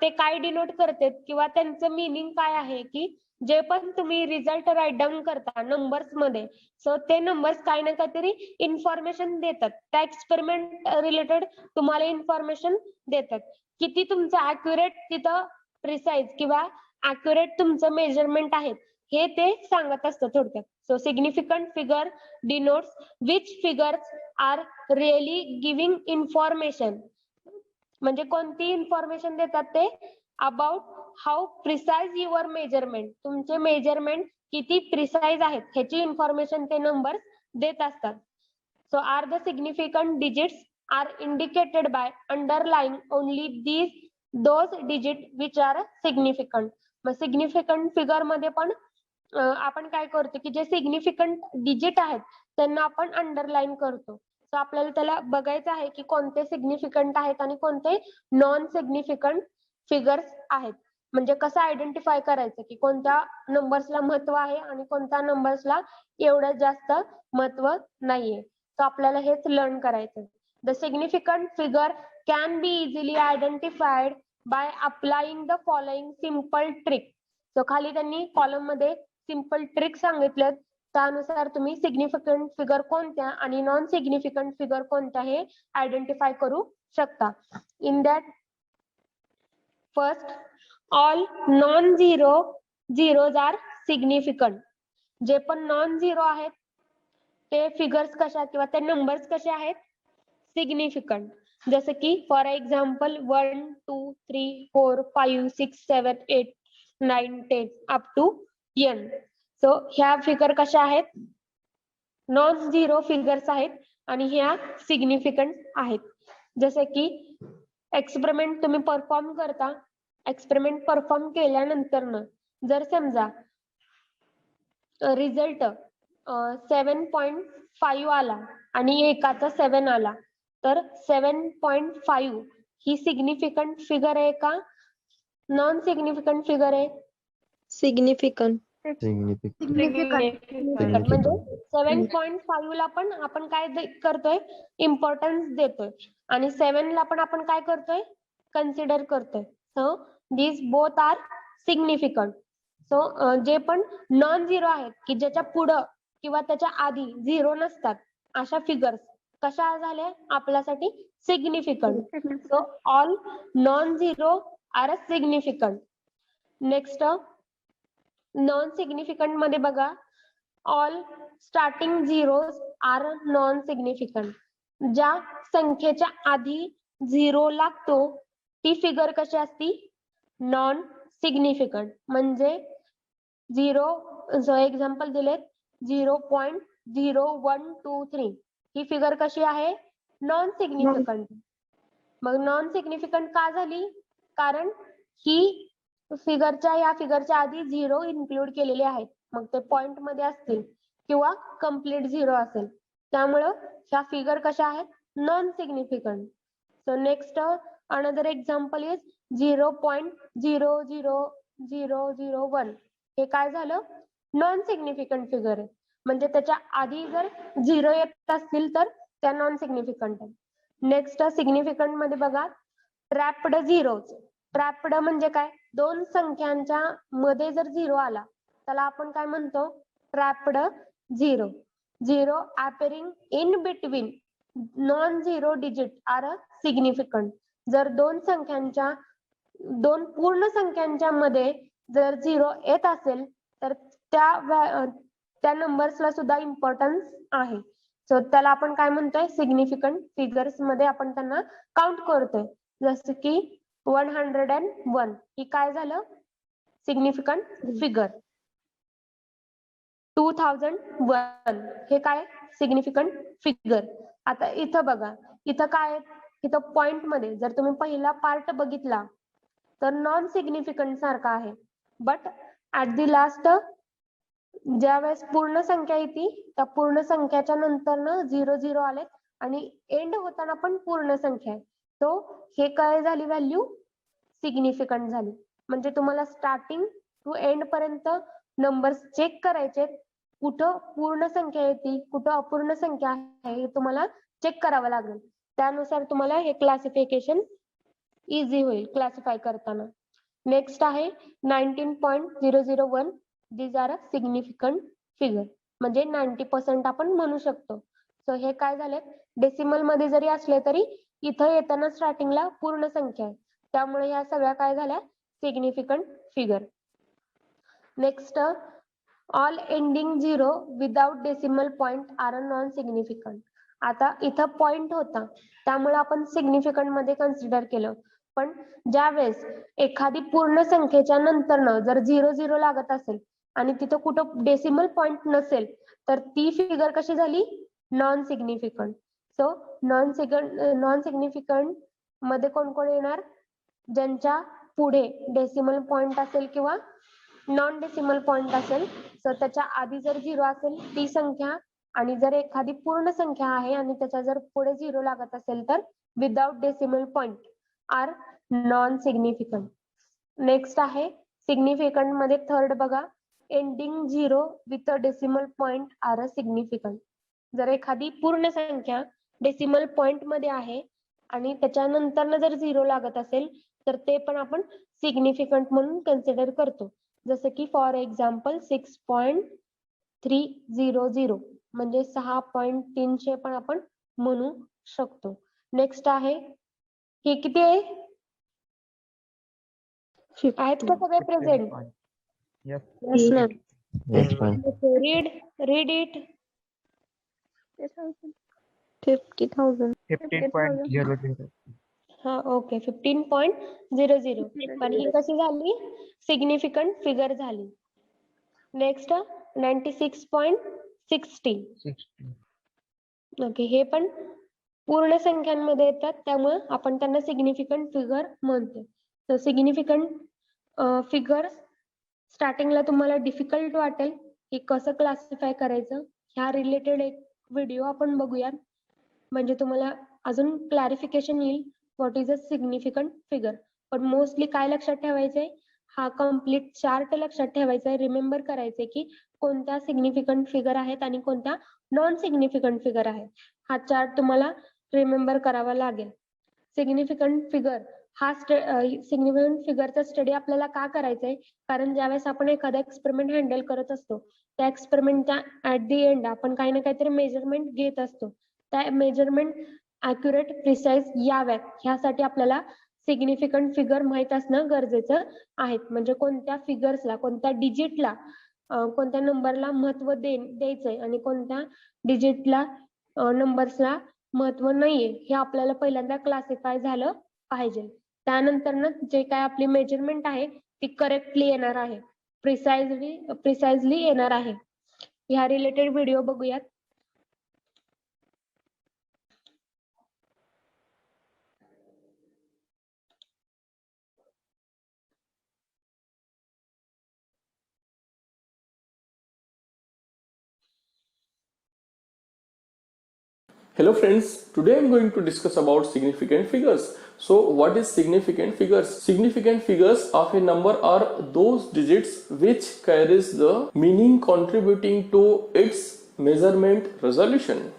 ते काय डिनोट करते किंवा त्यांचं मिनिंग काय आहे की जे पण तुम्ही रिझल्ट राईट डाऊन करता नंबर्स मध्ये, सो ते नंबर्स काही ना काहीतरी इन्फॉर्मेशन देतात, त्या एक्सपेरिमेंट रिलेटेड तुम्हाला इन्फॉर्मेशन देतात. किती तुमचं अॅक्युरेट तिथं प्रिसाइज किंवा अॅक्युरेट तुमचं मेजरमेंट आहे हे ते सांगत असतं थोडक्यात. So significant figure denotes which figures are really giving information, म्हणजे कोणती इन्फॉर्मेशन देतात ते about how precise your measurement, तुमचे मेजरमेंट किती प्रिसाइज आहेत ह्याची इन्फॉर्मेशन ते नंबर देत असतात. So are the significant digits are indicated by underlying only those digit which are significant. मग सिग्निफिकंट फिगर मध्ये पण आपण काय करतो की जे सिग्निफिकंट डिजिट आहेत त्यांना आपण अंडरलाईन करतो. सो आपल्याला त्याला बघायचं आहे की कोणते सिग्निफिकंट आहेत आणि कोणते नॉन सिग्निफिकंट फिगर्स आहेत. म्हणजे कसं आयडेंटिफाय करायचं की कोणत्या नंबर्सला महत्व आहे आणि कोणत्या नंबर्सला एवढं जास्त महत्व नाहीये. सो आपल्याला हेच लर्न करायचं. The significant figure can be easily identified by applying the following simple trick. So खाली त्यांनी कॉलम मध्ये सिंपल ट्रिक सांगितलेत, त्यानुसार तुम्ही सिग्निफिकंट फिगर कोणत्या आणि नॉन सिग्निफिकंट फिगर कोणत्या हे आयडेंटिफाय करू शकता. In that first, all non zero zeros are significant. जे पण नॉन झिरो आहेत ते फिगर्स कशा किंवा ते नंबर्स कसे आहेत, सिग्निफिकंट. जसं की for example 1 2 3 4 5 6 7 8 9 10 up to n. So ह्या फिगर कशा आहेत, नॉन झिरो फिगर्स आहेत आणि ह्या सिग्निफिकंट आहेत. जसे की एक्सपेरिमेंट तुम्ही परफॉर्म करता, एक्सपेरिमेंट परफॉर्म केल्यानंतर जर समजा रिझल्ट 7.5 आला आणि एकाचा 7 आला, तर 7.5 ही सिग्निफिकंट फिगर आहे का नॉन सिग्निफिकंट फिगर आहे? सिग्निफिकंट. म्हणजे 7.5 ला पण आपण काय करतोय, इम्पॉर्टन्स देतोय आणि 7 ला पण आपण काय करतोय, कन्सिडर करतोय. So these both are significant. So जे पण नॉन झिरो आहेत की ज्याच्या पुढं किंवा त्याच्या आधी झिरो नसतात अशा फिगर्स कशा झाल्या आपल्यासाठी significant. So all non zero are a significant. Next non significant मध्ये बघा, all starting zeros are non significant. ज्या संख्येच्या आधी झिरो लागतो ती फिगर कशी असती, नॉन सिग्निफिकंट. म्हणजे झिरो, एक्झाम्पल दिलेत 0.0123 ही फिगर कशी आहे, नॉन सिग्निफिकंट. मग नॉन सिग्निफिकंट का झाली, कारण ही ह्या फिगरच्या आधी झिरो इन्क्लूड केलेले आहेत, मग ते पॉइंट मध्ये असतील किंवा कम्प्लीट झिरो असेल, त्यामुळं ह्या फिगर कशा आहेत, non significant. So next another example is 0.00001. हे काय झालं, नॉन सिग्निफिकंट फिगर आहे. म्हणजे त्याच्या आधी जर झिरो येत असतील तर त्या नॉन सिग्निफिकंट आहे. नेक्स्ट सिग्निफिकंट मध्ये बघा, ट्रॅप्ड झिरोज. ट्रॅप्ड म्हणजे काय, दोन संख्यांच्या मध्ये जर झिरो आला त्याला आपण काय म्हणतो, trapped zero. Zero appearing in between non zero digit are a significant. जर दोन पूर्ण संख्यांच्या मध्ये जर झिरो येत असेल तर त्या नंबर्सला सुद्धा इम्पॉर्टन्स आहे. सो त्याला आपण काय म्हणतोय, सिग्निफिकंट फिगर्स मध्ये आपण त्यांना काउंट करतोय. जसं की 101 ही काय झालं, सिग्निफिकंट फिगर. 2001 हे काय, सिग्निफिकंट फिगर. आता इथं बघा, इथं काय इथं पॉइंट मध्ये जर तुम्ही पहिला पार्ट बघितला तर नॉन सिग्निफिकंट सारखा आहे, बट ऍट दी लास्ट ज्या वेळेस पूर्ण संख्या येते त्या पूर्ण संख्याच्या नंतर ना 0 0 आले आणि एंड होताना पण पूर्ण संख्या आहे, तो हे काय झाली व्हॅल्यू सिग्निफिकंट झाली. म्हणजे तुम्हाला स्टार्टिंग टू एंड पर्यंत नंबर्स चेक करायचे, कुठं पूर्ण संख्या येते कुठं अपूर्ण संख्या आहे हे तुम्हाला चेक करावं लागेल. त्यानुसार तुम्हाला हे क्लासिफिकेशन इझी होईल क्लासिफाय करताना. नेक्स्ट आहे 19.001. These R a significant figure, म्हणजे 90% आपण म्हणू शकतो. सो हे काय झाले, डेसिमल मध्ये जरी असले तरी इथं येताना स्टार्टिंगला पूर्ण संख्या आहे, त्यामुळे ह्या सगळ्या काय झाल्या significant figure. Next, all ending 0 without decimal point are non significant. आता इथं पॉइंट होता त्यामुळे आपण सिग्निफिकंट मध्ये कन्सिडर केलं, पण ज्या वेळेस एखादी पूर्ण संख्येच्या नंतर जर 0 0 लागत असेल आणि तिथं कुठं डेसिमल पॉइंट नसेल तर ती फिगर कशी झाली non significant. So non significant मध्ये कोण कोण येणार, ज्यांच्या पुढे डेसिमल पॉइंट असेल किंवा नॉन डेसिमल पॉइंट असेल. सो त्याच्या आधी जर 0 असेल ती संख्या, आणि जर एखादी पूर्ण संख्या आहे आणि त्याच्या जर पुढे 0 लागत असेल तर without decimal point are non significant. Next आहे सिग्निफिकंट मध्ये थर्ड बघा, ending 0 with a decimal point are a significant. जर एखादी पूर्ण संख्या डेसिमल पॉइंट मध्ये आहे आणि त्याच्यानंतर जर 0 लागत असेल तर ते पण आपण सिग्निफिकंट म्हणून कन्सिडर करतो. जसं की फॉर एक्झाम्पल 6.300 म्हणजे 6.300 पण आपण म्हणू शकतो. नेक्स्ट आहे, हे किती आहे, आहेत का सगळे present? Yes. Yes, ma'am. Yes, ma'am. Read it. 50,000. 15.00. हा ओके 15.00. पण ही कशी झाली सिग्निफिकंट फिगर झाली. नेक्स्ट 96.60. 60. ओके, हे पण पूर्ण संख्यांमध्ये येतात त्यामुळे आपण त्यांना सिग्निफिकंट फिगर म्हणतो. तर सिग्निफिकंट फिगर स्टार्टिंगला तुम्हाला डिफिकल्ट वाटेल की कसं क्लासिफाय करायचं, ह्या रिलेटेड एक व्हिडिओ आपण बघूयात, म्हणजे तुम्हाला अजून क्लॅरिफिकेशन येईल what is a significant figure. पण मोस्टली काय लक्षात ठेवायचंय, हा कम्प्लीट चार्ट लक्षात ठेवायचा आहे. रिमेंबर करायचंय की कोणत्या सिग्निफिकंट फिगर आहेत आणि कोणत्या नॉन सिग्निफिकंट फिगर आहेत. हा चार्ट तुम्हाला रिमेंबर करावा लागेल. सिग्निफिकंट फिगर हा सिग्निफिकंट फिगरचा स्टडी आपल्याला का करायचा आहे, कारण ज्यावेळेस आपण एखादा एक्सपेरिमेंट हँडल करत असतो त्या एक्सपेरिमेंटच्या ऍट दी एंड आपण काही ना काहीतरी मेजरमेंट घेत असतो. त्या मेजरमेंट अॅक्युरेट प्रिसाइज याव्यात ह्यासाठी आपल्याला सिग्निफिकंट फिगर माहित असणं गरजेचं आहे. म्हणजे कोणत्या फिगर्सला, कोणत्या डिजिटला, कोणत्या नंबरला महत्व द्यायचंय आणि कोणत्या डिजिटला नंबर्सला महत्व नाहीये हे आपल्याला पहिल्यांदा क्लासिफाय झालं पाहिजे. त्यानंतर जे काय आपली मेजरमेंट आहे ती करेक्टली येणार आहे, प्रिसाइजली येणार आहे. ह्या रिलेटेड व्हिडिओ बघूयात. Hello friends, today I'm going to discuss about significant figures. So what is significant figures? Significant figures of a number are those digits which carries the meaning contributing to its measurement resolution.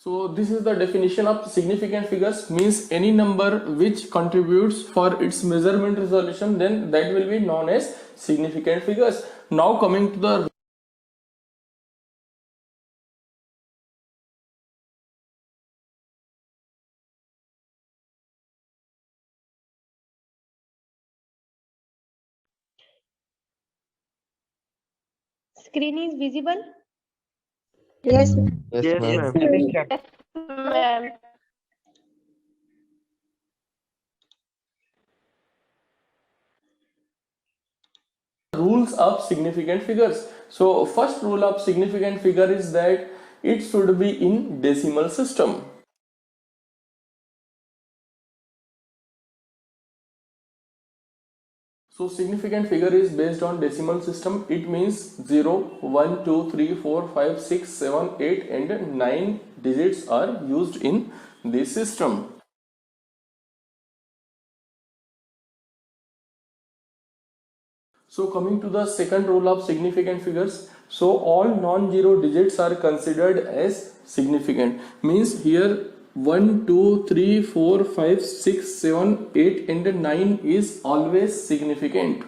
So this is the definition of significant figures, means any number which contributes for its measurement resolution, then that will be known as significant figures. Now coming to the Screen is visible. Yes. Yes, Yes, ma'am. ma'am. Please check. Ma'am. Rules of significant figures. So first rule of significant figure is that it should be in decimal system. So significant figure is based on decimal system. It means 0, 1, 2, 3, 4, 5, 6, 7, 8 and 9 digits are used in this system. So coming to the second rule of significant figures. So all non-zero digits are considered as significant. Means here 1, 2, 3, 4, 5, 6, 7, 8 and 9 is always significant.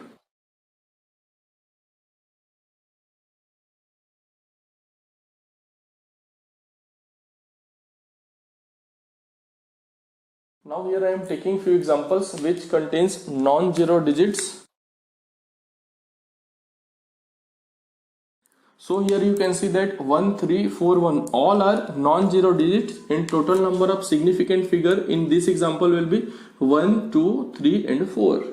Now here I am taking few examples which contains non-zero digits. So here you can see that 1, 3, 4, 1 all are non-zero digits and total number of significant figure in this example will be 1, 2, 3 and 4.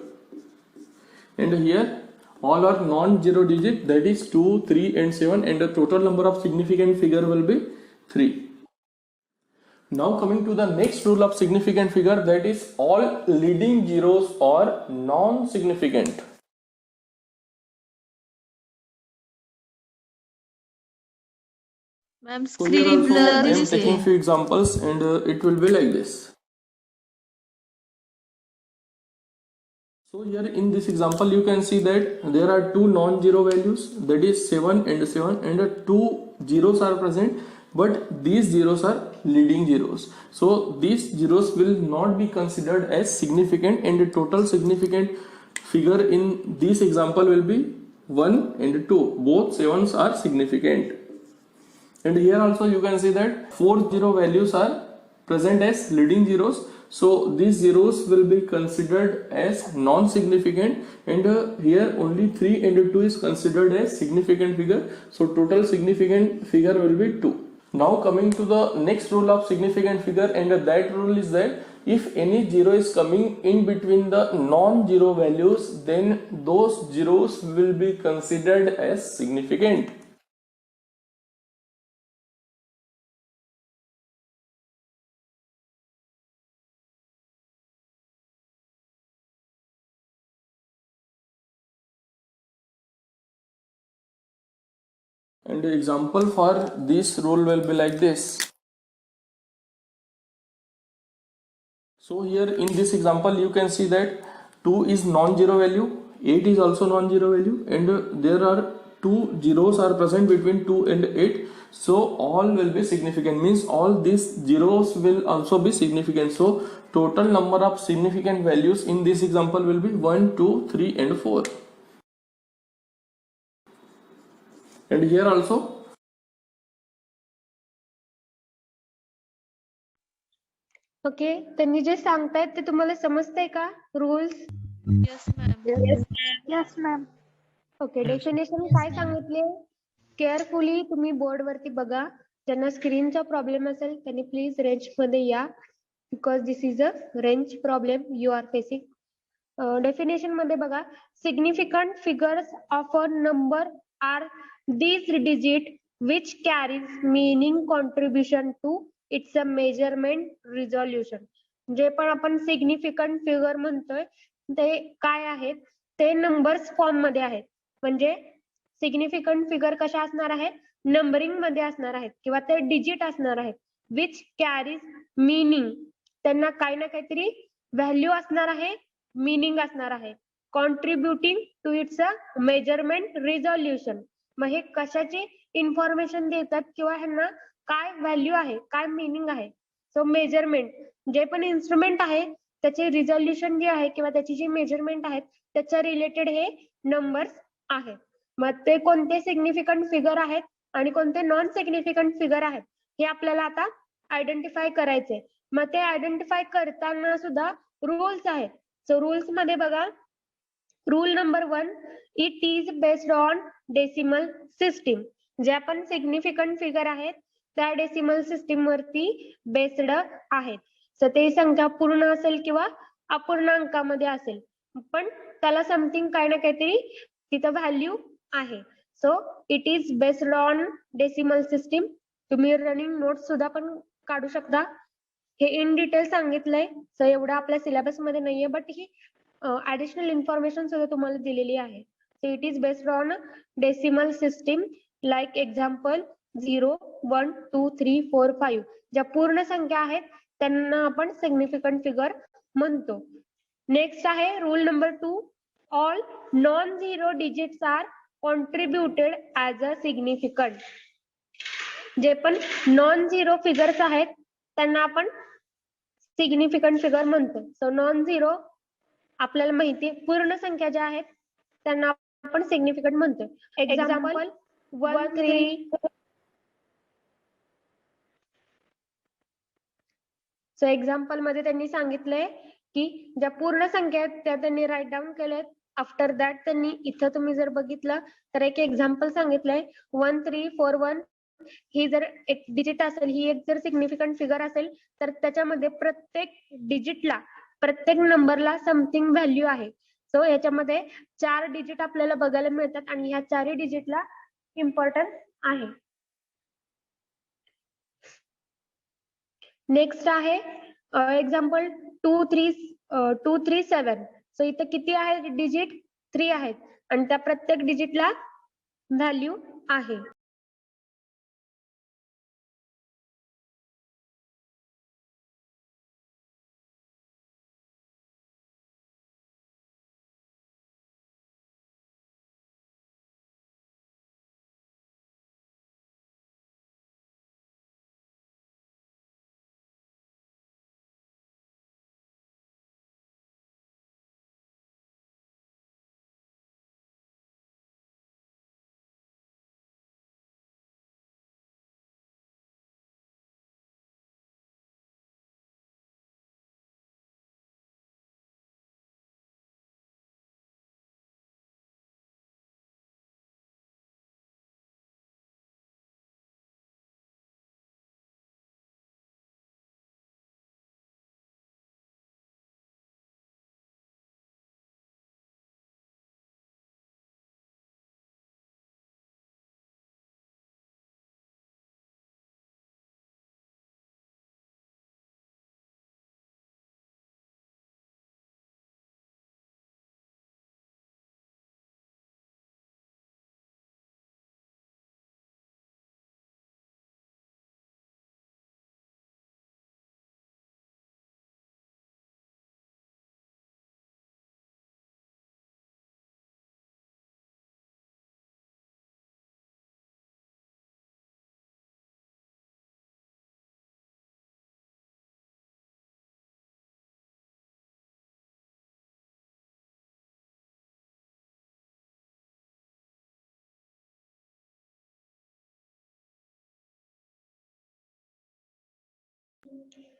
And here all are non-zero digit, that is 2, 3 and 7, and the total number of significant figure will be 3. Now coming to the next rule of significant figure, that is all leading zeros are non-significant. Ma'am, So here screen also blur I am is taking few examples and it will be like this. So here in this example you can see that there are two non-zero values, that is 7 and 7, and two zeros are present, but these zeros are leading zeros. So these zeros will not be considered as significant, and the total significant figure in this example will be 1 and 2. Both 7s are significant. And here also you can see that 4 zero values are present as leading zeros. So these zeros will be considered as non-significant, and here only 3 and 2 is considered as significant figure. So total significant figure will be 2. Now coming to the next rule of significant figure, and that rule is that if any zero is coming in between the non-zero values, then those zeros will be considered as significant. And the example for this rule will be like this. So here in this example you can see that 2 is non-zero value, 8 is also non-zero value, and there are two zeros are present between 2 and 8. So all will be significant, means all these zeros will also be significant. So total number of significant values in this example will be 1, 2, 3 and 4. And here also okay, त्यांनी जे सांगतायत ते तुम्हाला समजतंय का rules? Yes, ma'am. Yes, ma'am. Okay, definition काय सांगितले carefully तुम्ही बोर्ड वरती बघा. ज्यांना स्क्रीनचा प्रॉब्लेम असेल त्यांनी प्लीज रेंज मध्ये या, because this is a range problem you are facing. Definition मध्ये बघा, significant figures of a number are these digit which carries meaning contribution to its a measurement resolution. जे पण आपण सिग्निफिकंट फिगर म्हणतोय ते काय आहेत, ते नंबर्स फॉर्म मध्ये आहेत. म्हणजे सिग्निफिकंट फिगर कशा असणार आहेत, नंबरिंग मध्ये असणार आहेत किंवा ते डिजिट असणार आहेत. विच कॅरीज मीनिंग, त्यांना काही ना काहीतरी व्हॅल्यू असणार आहे, मीनिंग असणार आहे. Contributing to its a measurement resolution, मग हे कशाची इन्फॉर्मेशन देतात किंवा ह्यांना काय व्हॅल्यू आहे, काय मीनिंग आहे. सो मेजरमेंट, जे पण इन्स्ट्रुमेंट आहे त्याचे रिझोल्युशन जे आहे किंवा त्याची जी मेजरमेंट आहेत त्याच्या रिलेटेड हे नंबर्स आहेत. मग ते कोणते सिग्निफिकंट फिगर आहेत आणि कोणते नॉन सिग्निफिकंट फिगर आहेत हे आपल्याला आता आयडेंटिफाय करायचे. मग ते आयडेंटिफाय करताना सुद्धा रूल्स आहेत. सो रूल्स मध्ये बघा, rule number 1, it is based on decimal system. जे आपण सिग्निफिकंट फिगर आहेत त्या डेसिमल सिस्टीम वरती बेस्ड आहेत. तर ते संख्या पूर्ण असेल किंवा अपूर्णांकामध्ये असेल, पण त्याला समथिंग काही ना काहीतरी तिथं व्हॅल्यू आहे. So it is based on decimal system. तुम्ही रनिंग नोट्स सुद्धा पण काढू शकता. हे इन डिटेल सांगितलंय, सो एवढं आपल्या सिलेबस मध्ये नाहीये, बट ही ऍडिशनल इन्फॉर्मेशन सुद्धा तुम्हाला दिलेली आहे. So it is based on decimal system, like example 0, 1, 2, 3, 4, 5. ज्या पूर्ण संख्या आहेत त्यांना आपण सिग्निफिकंट फिगर म्हणतो. नेक्स्ट आहे rule number 2, all non zero digits are contributed as a significant. जे पण नॉन झिरो फिगर्स आहेत त्यांना आपण सिग्निफिकंट फिगर म्हणतो. सो नॉन झिरो आपल्याला माहिती पूर्ण संख्या ज्या आहेत त्यांना आपण सिग्निफिकंट म्हणतो. एक्झाम्पल 1, 3. सो एक्झाम्पल मध्ये त्यांनी सांगितलंय की ज्या पूर्ण संख्या आहेत त्या त्यांनी राईट डाऊन केल्यात. आफ्टर दॅट त्यांनी इथं तुम्ही जर बघितलं तर एक एक्झाम्पल सांगितलंय 1, 3, 4, 1. ही जर एक डिजिट असेल, ही एक जर सिग्निफिकंट फिगर असेल तर त्याच्यामध्ये प्रत्येक डिजिटला, प्रत्येक नंबरला समथिंग व्हॅल्यू आहे. सो याच्यामध्ये 4 डिजिट आपल्याला बघायला मिळतात आणि ह्या 4 डिजिटला इम्पॉर्टन्स आहे. नेक्स्ट आहे एक्झाम्पल 2, 3, 7. सो इथे किती आहे डिजिट? 3 आहेत आणि त्या प्रत्येक डिजिटला व्हॅल्यू आहे.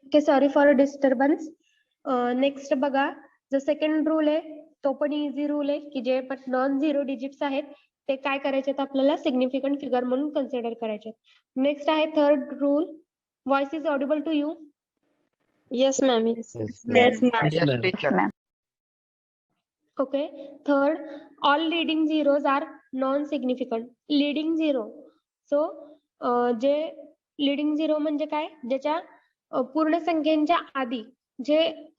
Okay, sorry for disturbance. Next बघा, जो सेकंड रूल आहे तो पण इझी रूल आहे की जे पण नॉन झिरो डिजिट्स आहेत ते काय करायचे आपल्याला सिग्निफिकंट फिगर म्हणून कन्सिडर करायचे. नेक्स्ट आहे third rule. Voice is audible to you? Yes, ma'am. Yes. Yes, teacher. Okay. Third, all leading zeros are non significant. Leading zero, so जे लीडिंग झिरो म्हणजे काय, ज्याच्या पूर्ण संख्येच्या आधी जे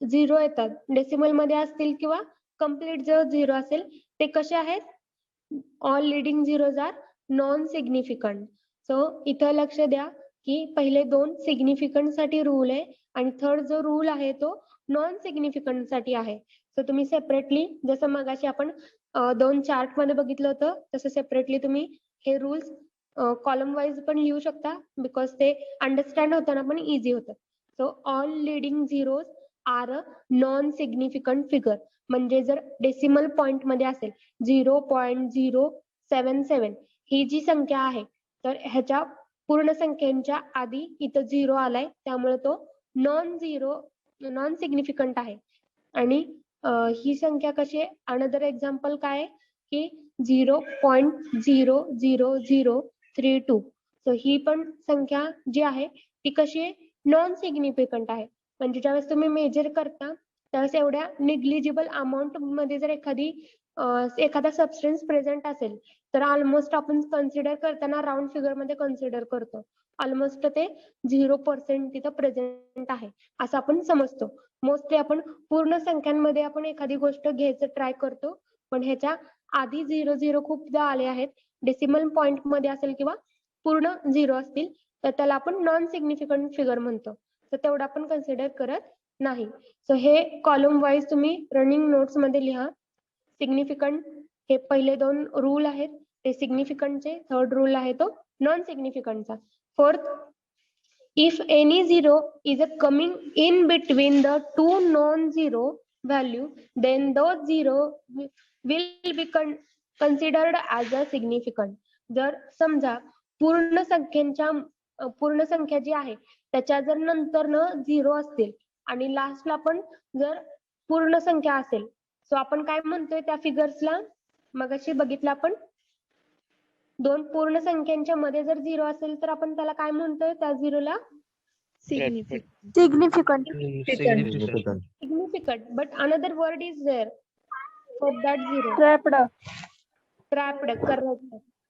झिरो येतात, डेसिमल मध्ये असतील किंवा कम्प्लीट जो झिरो असेल ते कसे आहेत? All leading zeros are non significant. So इथं लक्ष द्या की पहिले 2 सिग्निफिकंट साठी रूल आहे आणि थर्ड जो रूल आहे तो नॉन सिग्निफिकंट साठी आहे. सो तुम्ही सेपरेटली, जसं मगाशी आपण 2 चार्ट मध्ये बघितलं होतं तसं सेपरेटली तुम्ही हे रूल्स कॉलम वाईज पण लिहू शकता, बिकॉज ते अंडरस्टँड होताना पण इझी होतं. So all leading zeros are a non significant figure. म्हणजे जर डेसिमल पॉइंट मध्ये असेल 0.077 ही जी संख्या आहे तर ह्याच्या पूर्ण संख्येच्या आधी इथं झिरो आलाय त्यामुळे तो नॉन सिग्निफिकंट आहे. आणि ही संख्या कशी आहे, अनदर एक्झाम्पल काय आहे की 0.000 2 सो ही पण संख्या जी आहे ती कशी आहे नॉन सिग्निफिकंट आहे. म्हणजे ज्यावेळेस तुम्ही मेजर करता त्यावेळेस एवढ्या निग्लिजिबल अमाऊंट मध्ये जर एखादा सबस्टन्स प्रेझेंट असेल तर ऑलमोस्ट आपण कन्सिडर करताना राऊंड फिगर मध्ये कन्सिडर करतो. ऑलमोस्ट ते 0% तिथं प्रेझेंट आहे असं आपण समजतो. मोस्टली आपण पूर्ण संख्यांमध्ये आपण एखादी गोष्ट घ्यायचं ट्राय करतो, पण ह्याच्या आधी 0 खूपदा आले आहेत. डेसिमल पॉइंट मध्ये असेल किंवा पूर्ण 0 असतील तर त्याला आपण नॉन सिग्निफिकंट फिगर म्हणतो. तर तेवढं आपण कन्सिडर करत नाही. सो हे कॉलम वाईज तुम्ही रनिंग नोट्स मध्ये लिहा. सिग्निफिकंट हे पहिले 2 रूल आहेत ते सिग्निफिकंटचे. थर्ड रूल आहे तो नॉन सिग्निफिकंटचा. Fourth, if any zero is coming in between the two non-zero value, then those zero will be considered as a significant. जर समजा पूर्ण संख्या जी आहे त्याच्या जर नंतर न 0 असतील आणि लास्टला पण जर पूर्ण संख्या असेल सो आपण काय म्हणतोय त्या फिगर्सला मगाशी बघितलं आपण 2 पूर्ण संख्यांच्या मध्ये जर 0 असेल तर आपण त्याला काय म्हणतोय त्या 0ला Significant. significant, but another word is there for that 0. Trapped, correct.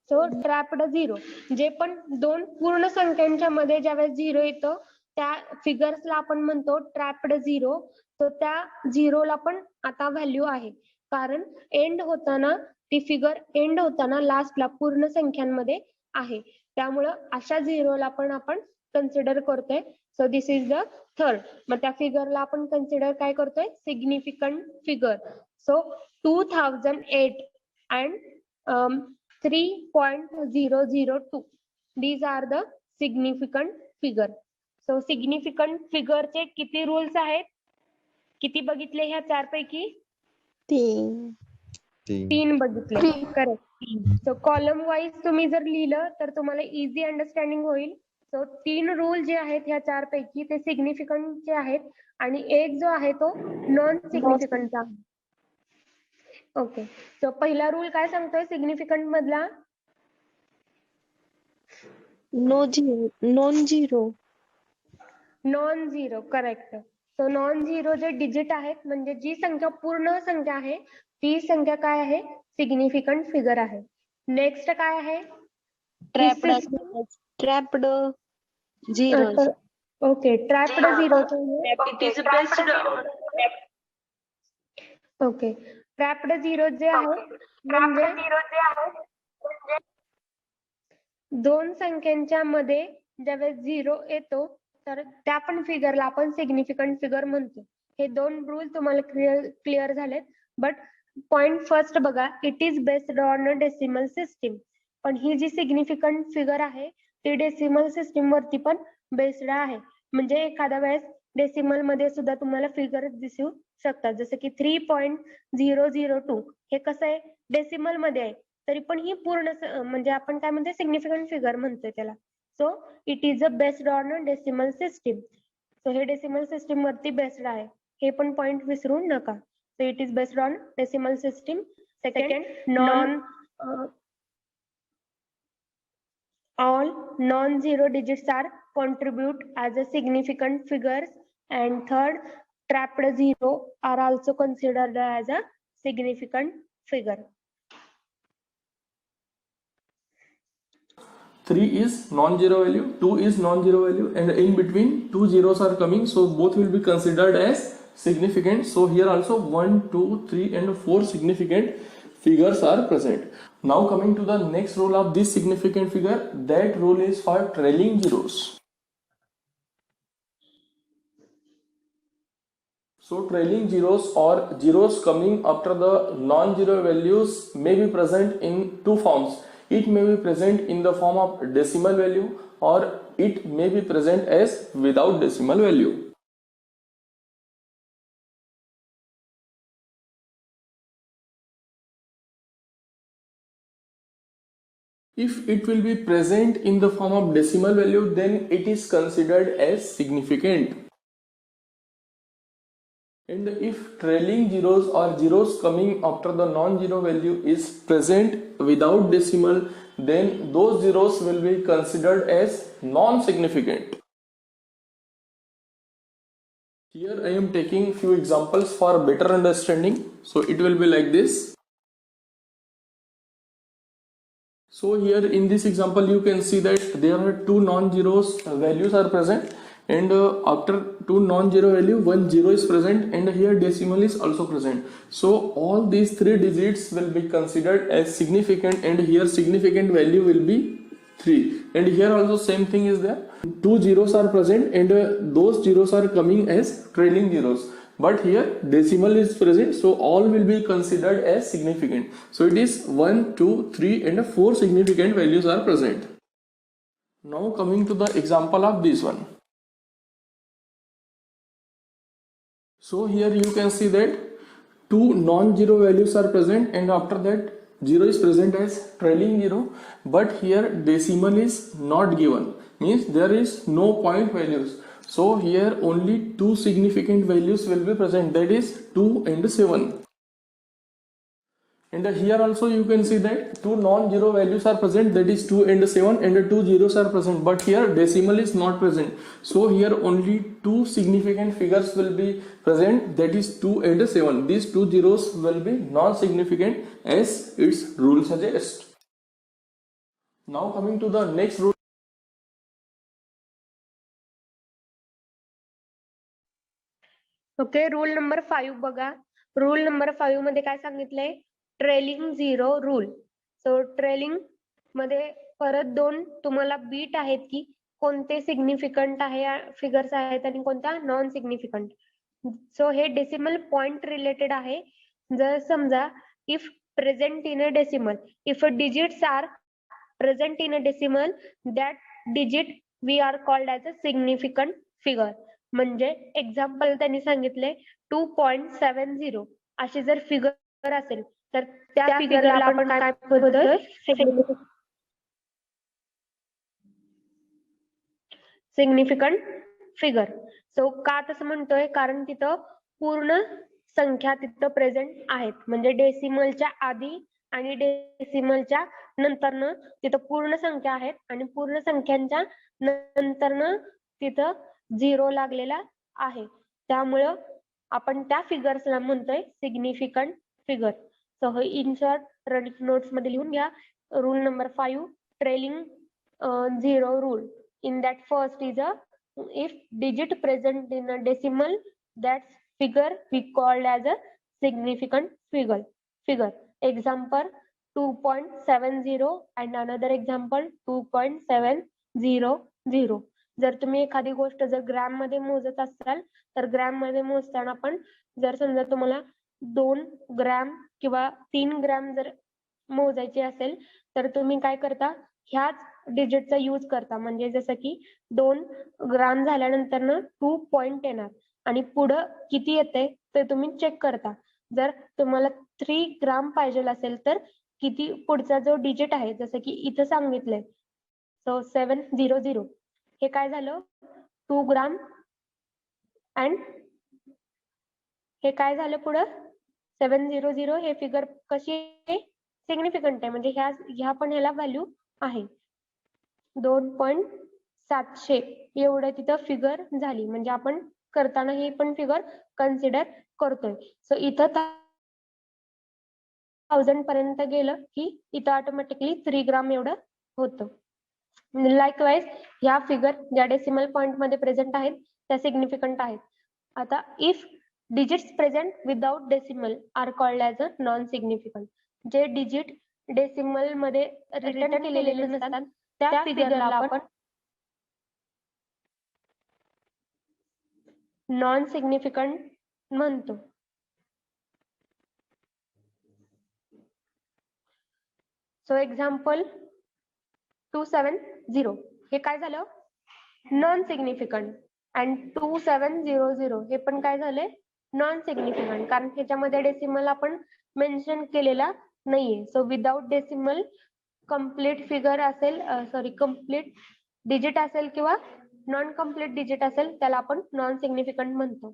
So trapped 0. जे पण 2 पूर्ण संख्यांच्या मध्ये ज्यावेळेस 0 येतो त्या फिगर्सला आपण म्हणतो ट्रॅप्ड 0. तर त्या 0ला पण आता व्हॅल्यू आहे कारण एंड होताना ती फिगर एंड होताना लास्टला पूर्ण संख्यांमध्ये आहे. त्यामुळं अशा 0ला पण आपण कन्सिडर करतोय. So this is the third. मग त्या फिगरला आपण कन्सिडर काय करतोय significant figure. So 2008 and 3.002 these are the significant figure. So significant figure चे किती रूल्स आहेत? किती बघितले ह्या 4 पैकी? 3 बघितले. करेक्ट. सो कॉलम वाईज तुम्ही जर लिहिलं तर तुम्हाला इझी अंडरस्टँडिंग होईल. सो 3 रूल जे आहेत ह्या 4 पैकी ते सिग्निफिकंटचे आहेत आणि एक जो आहे तो नॉन सिग्निफिकंटचा आहे. ओके. सो पहिला रूल काय सांगतोय सिग्निफिकंट मधला? Non zero. Correct. So non zero जे डिजिट आहेत म्हणजे जी संख्या पूर्ण संख्या आहे ती संख्या काय आहे सिग्निफिकंट फिगर आहे. नेक्स्ट काय आहे trapped zero. Okay. Trapped zero. Okay. Trapped zero जे आहे म्हणजे 2 संख्यांच्या मध्ये ज्यावेळेस 0 येतो तर त्या पण फिगरला आपण सिग्निफिकंट फिगर म्हणतो. हे 2 रूल तुम्हाला क्लिअर झालेत. बट पॉइंट फर्स्ट बघा, it is based on decimal system. पण ही जी सिग्निफिकंट फिगर आहे ती डेसिमल सिस्टीम वरती पण बेस्ड आहे. म्हणजे एखाद्या वेळेस डेसिमल मध्ये सुद्धा तुम्हाला फिगर दिसू शकतात. जसं की 3.002 हे कसं आहे डेसिमल मध्ये आहे तरी पण ही पूर्ण म्हणजे आपण काय म्हणतो सिग्निफिकंट फिगर म्हणतोय त्याला. So it is a based on decimal system. So हे डेसिमल सिस्टीम वरती बेस्ड आहे. हे पण पॉइंट विसरू नका. So it is based on decimal system. Second, all non-zero digits are contribute as a significant figures. And third, trapped zero are also considered as a significant figure. 3 is non-zero value, 2 is non-zero value, and in between 2 zeros are coming, so both will be considered as significant. So here also 1, 2, 3 and 4 significant figures are present. Now coming to the next rule of this significant figure, that rule is for trailing zeros. So trailing zeros or zeros coming after the non-zero values may be present in 2 forms. It may be present in the form of decimal value or it may be present as without decimal value. If it will be present in the form of decimal value, then it is considered as significant. And if trailing zeros or zeros coming after the non-zero value is present without decimal, then those zeros will be considered as non-significant. Here I am taking few examples for better understanding. So it will be like this. So here in this example you can see that there are two non-zeros values are present, and after two non-zero value one zero is present, and here decimal is also present. So all these three digits will be considered as significant, and here significant value will be 3, and here also same thing is there. Two zeros are present, and those zeros are coming as trailing zeros, but here decimal is present, so all will be considered as significant. So it is 1, 2, 3 and 4 significant values are present. Now coming to the example of this one. So here you can see that two non-zero values are present, and after that 0 is present as trailing zero, but here decimal is not given, means there is no point values. So here only two significant values will be present, that is 2 and 7. And here also you can see that two non-zero values are present, that is 2 and 7, and two zeros are present, but here decimal is not present. So here only two significant figures will be present, that is 2 and 7. These two zeros will be non-significant as its rule suggests. Now coming to the next rule. Okay, rule number 5 बघा. Rule number 5 मध्ये काय सांगितलंय? Trailing zero rule. So trailing मध्ये परत दोन तुम्हाला bit आहेत की कोणते सिग्निफिकंट आहे फिगर्स आहेत आणि कोणता नॉन सिग्निफिकंट. सो हे डेसिमल पॉइंट रिलेटेड आहे. जर समजा if present in a decimal, if digits are present in a decimal, that digit we are called as a significant figure. म्हणजे एक्झाम्पल त्यांनी सांगितले 2.70 अशी जर फिगर असेल तर त्या फिगरला आपण काय म्हणतोय? Significant figure. सो का तसं म्हणतोय? कारण तिथं पूर्ण संख्या तिथं प्रेझेंट आहेत, म्हणजे डेसिमलच्या आधी आणि डेसिमलच्या नंतरनं तिथं पूर्ण संख्या आहेत, आणि पूर्ण संख्यांच्या नंतरनं तिथं 0 लागलेला आहे. त्यामुळं आपण त्या फिगर्सला म्हणतोय significant figure. So in short running notes मध्ये लिहून घ्या. Rule number 5, trailing zero rule. In that first is if digit present in a decimal, that figure we called as a significant figure. Example 2.70 and another example 2.700. जर तुम्ही एखादी गोष्ट जर gram मध्ये मोजत असाल तर ग्रॅम मध्ये मोजताना पण जर समजा तुम्हाला 2 ग्रॅम किंवा 3 ग्रॅम जर मोजायची असेल तर तुम्ही काय करता? ह्याच डिजिटचा यूज करता. म्हणजे जसं की 2 ग्राम झाल्यानंतर 2 पॉइंट येणार आणि पुढं किती येते ते तुम्ही चेक करता. जर तुम्हाला 3 ग्राम पाहिजे असेल तर किती पुढचा जो डिजिट आहे, जसं की इथं सांगितलंय सो 700, हे काय झालं? 2 ग्राम. अँड हे काय झालं पुढं? 700. हे फिगर कशी आहे? सिग्निफिकंट आहे, म्हणजे ह्या पण ह्याला व्हॅल्यू आहे. 2.700 एवढं तिथं फिगर झाली, म्हणजे आपण करताना ही पण फिगर कन्सिडर करतोय. सो इथं 1000 पर्यंत गेलं की इथं ऑटोमॅटिकली 3 ग्राम एवढं होतं. लाईकवाईज ह्या फिगर ज्या डेसिमल पॉइंट मध्ये प्रेझेंट आहेत त्या सिग्निफिकंट आहेत. आता if digits present without decimal are called as a non significant. जे डिजिट डेसिमल मध्ये रिटर्न केलेले नसतात त्या फिगरला आपण नॉन सिग्निफिकंट म्हणतो. सो एक्झाम्पल 270, हे काय झालं? Non significant. अँड 2700 हे पण काय झालंय? नॉन सिग्निफिकंट, कारण ह्याच्यामध्ये डेसिमल आपण मेन्शन केलेला नाहीये. So without decimal complete figure असेल, कंप्लीट डिजिट असेल किंवा नॉन कंप्लीट डिजिट असेल त्याला आपण नॉन सिग्निफिकंट म्हणतो.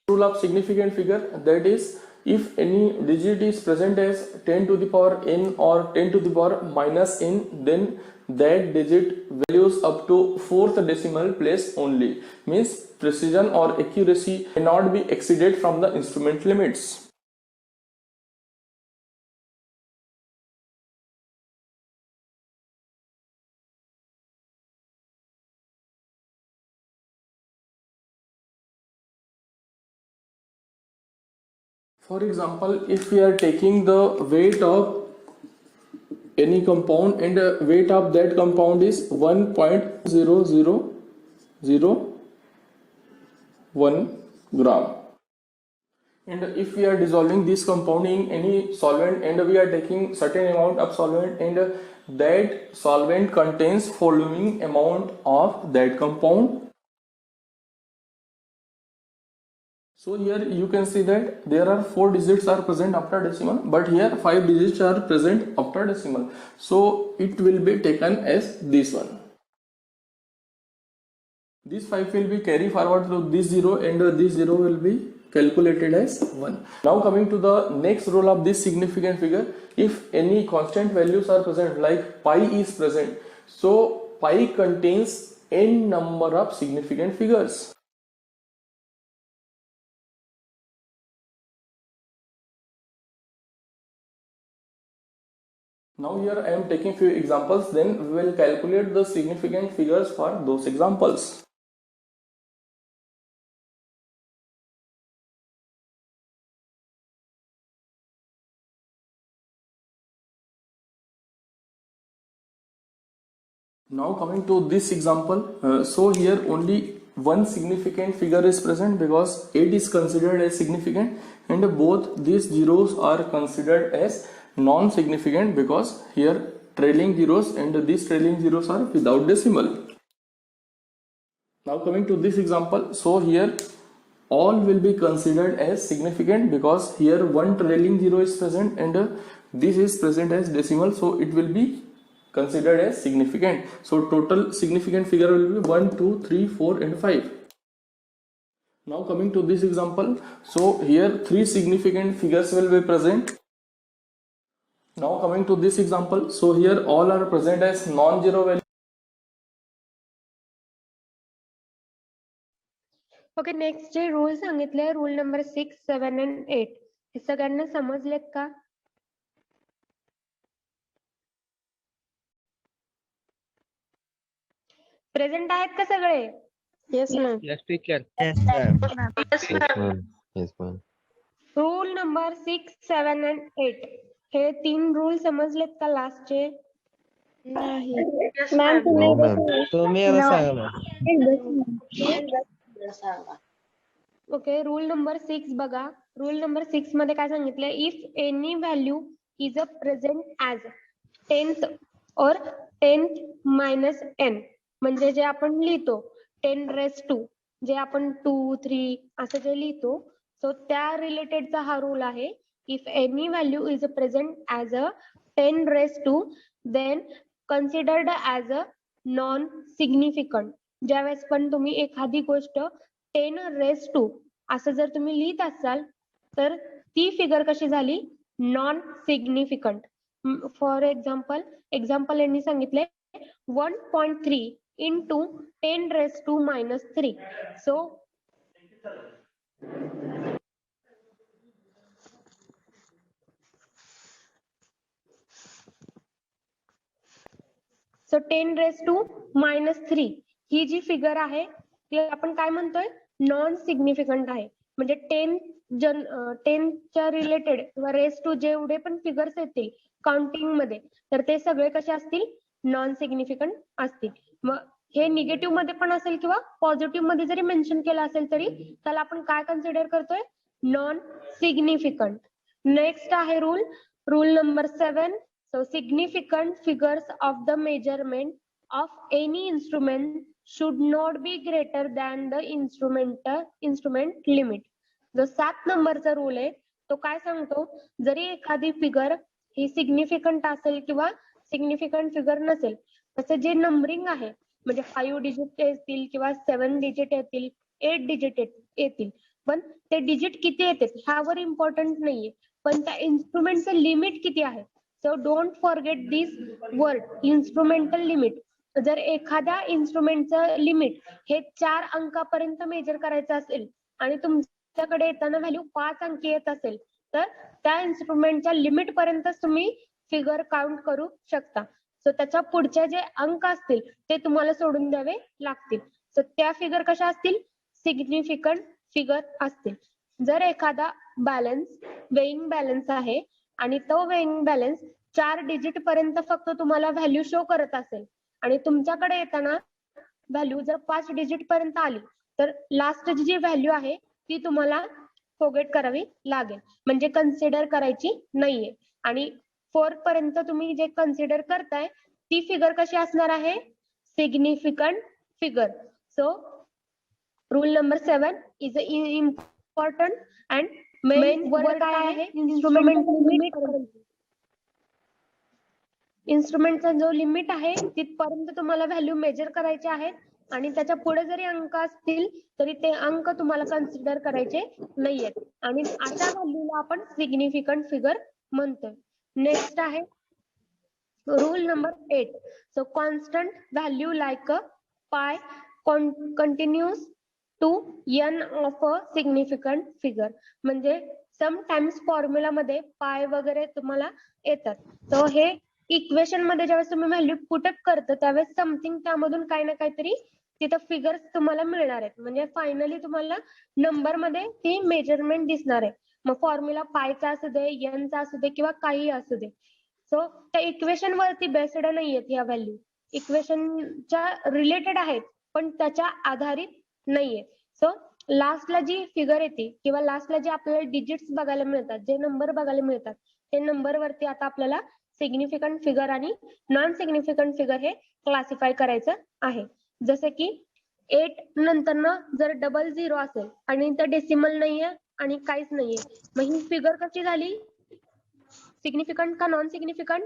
rule of significant figure, that is, if any digit is present as 10 to the power n or 10 to the power minus n, then that digit values up to 4th decimal place only. Means precision or accuracy cannot be exceeded from the instrument limits. For example, if we are taking the weight of any compound and the weight of that compound is 1.00001 gram, and if we are dissolving this compound in any solvent and we are taking certain amount of solvent and that solvent contains following amount of that compound. So here you can see that there are 4 digits are present after decimal, but here 5 digits are present after decimal. So it will be taken as this one. This 5 will be carried forward to this 0 and this 0 will be calculated as 1. Now coming to the next rule of this significant figure, if any constant values are present like pi is present, so pi contains n number of significant figures. Now here I am taking few examples, then we will calculate the significant figures for those examples. Now coming to this example, so here only one significant figure is present because 8 is considered as significant and both these zeros are considered as non-significant because here trailing zeros and these trailing zeros are without decimal. Now coming to this example, so here all will be considered as significant because here one trailing zero is present and this is present as decimal, so it will be considered as significant. So total significant figure will be 1, 2, 3, 4 and 5. Now coming to this example, so here 3 significant figures will be present. Now coming to this example, so here all are present as non-zero value. Okay, next जे rule सांगितले rule number 6, 7 and 8 हे सगळ्यांना समजलेत का? Present आहेत का सगळे? Yes, ma'am. Yes, teacher. Yes, ma'am. Rule number 6, 7 and 8 हे 3 rule समजलेत का लास्टचे? नाही. Ma'am, No, ma'am. तुम्ही आता सांगा ma'am. ओके, रूल नंबर 6 बघा. रूल नंबर 6 मध्ये काय सांगितलंय? If any value is a present as 10th और 10th मायनस n, म्हणजे जे आपण लिहितो 10⁻², जे आपण 2, 3 असं जे लिहितो, सो त्या रिलेटेडचा हा रूल आहे. If any value is a present as a 10⁻², then considered as a non significant. ज्यावेळेस पण तुम्ही एखादी गोष्ट 10⁻² असं जर तुम्ही लिहित असाल तर ती फिगर कशी झाली? Non significant. फॉर एक्झाम्पल यांनी सांगितले 1.3 into 10⁻³ सो सो 10⁻³ ही जी फिगर आहे ती आपण काय म्हणतोय? नॉन सिग्निफिकंट आहे. म्हणजे 10च्या रिलेटेड किंवा रेस टू जेवढे पण फिगर्स येतील काउंटिंग मध्ये, तर ते सगळे कसे असतील? नॉन सिग्निफिकंट असतील. मग हे निगेटिव्ह मध्ये पण असेल किंवा पॉझिटिव्ह मध्ये जरी मेन्शन केलं असेल तरी त्याला आपण काय कन्सिडर करतोय? Non significant. नेक्स्ट आहे rule number 7. So significant figures of the measurement of any instrument should not be greater than the instrument limit. जो 7 नंबरचा रूल आहे तो काय सांगतो? जरी एखादी फिगर ही सिग्निफिकंट असेल किंवा सिग्निफिकंट फिगर नसेल, तसं जे नंबरिंग आहे म्हणजे 5 डिजिट येतील किंवा 7 डिजिट येतील, 8 डिजिट येतील, पण ते डिजिट किती येते ह्यावर इम्पॉर्टंट नाहीये, पण त्या इन्स्ट्रुमेंटचं लिमिट किती आहे. So don't forget this word, instrumental limit. जर एखाद्या इन्स्ट्रुमेंटचं लिमिट हे 4 अंकापर्यंत मेजर करायचं असेल आणि तुमच्याकडे येताना व्हॅल्यू 5 अंकी येत असेल, तर त्या इन्स्ट्रुमेंटच्या लिमिट पर्यंतच तुम्ही फिगर काउंट करू शकता. सो त्याच्या पुढचे जे अंक असतील ते तुम्हाला सोडून द्यावे लागतील. सो त्या फिगर कशा असतील, सिग्निफिकंट फिगर असतील. जर एखादा बॅलन्स वेइंग बॅलन्स आहे आणि तो वेइंग बॅलन्स 4 डिजिट पर्यंत फक्त तुम्हाला व्हॅल्यू शो करत असेल आणि तुमच्याकडे येताना व्हॅल्यू जर 5 डिजिट पर्यंत आली, तर लास्ट जी व्हॅल्यू आहे ती तुम्हाला फॉरगेट करावी लागेल, म्हणजे कन्सिडर करायची नाहीये. आणि 4 पर्यंत तुम्ही जे कन्सिडर करताय ती फिगर कशी असणार आहे, significant figure. So rule number 7 is important and main word काय आहे, इन्स्ट्रुमेंट लिमिट. इन्स्ट्रुमेंटचा जो लिमिट आहे तिथपर्यंत तुम्हाला व्हॅल्यू मेजर करायचे आहेत आणि त्याच्या पुढे जरी अंक असतील तरी ते अंक तुम्हाला कन्सिडर करायचे नाहीयेत, आणि अशा व्हॅल्यूला आपण सिग्निफिकंट फिगर म्हणतोय. नेक्स्ट आहे rule number 8. So constant value like a pi continues to n of a significant figure. म्हणजे समटाइम्स फॉर्म्युला मध्ये पाय वगैरे तुम्हाला येतात. सो हे इक्वेशन मध्ये ज्यावेळेस तुम्ही व्हॅल्यू पुटअप करता त्यावेळेस समथिंग त्यामधून काही ना काहीतरी तिथं फिगर्स तुम्हाला मिळणार आहेत, म्हणजे फायनली तुम्हाला नंबर मध्ये ती मेजरमेंट दिसणार आहे. मग फॉर्म्युला पायचा असू दे, एनचा असू दे किंवा काही असू दे. सो त्या इक्वेशन वरती बेस्ड नाहीयेत ह्या व्हॅल्यू, इक्वेशनच्या रिलेटेड आहेत पण त्याच्या आधारित नाहीये. सो लास्टला जी फिगर येते किंवा लास्टला जे आपल्याला डिजिट्स बघायला मिळतात, जे नंबर बघायला मिळतात, ते नंबर वरती आता आपल्याला सिग्निफिकंट फिगर आणि नॉन सिग्निफिकंट फिगर हे क्लासिफाय करायचं आहे. जसे की 8 नंतर जर 00 असेल आणि इथं डेसिमल नाहीये आणि काहीच नाहीये, मग ही फिगर कशी झाली, सिग्निफिकंट का non significant.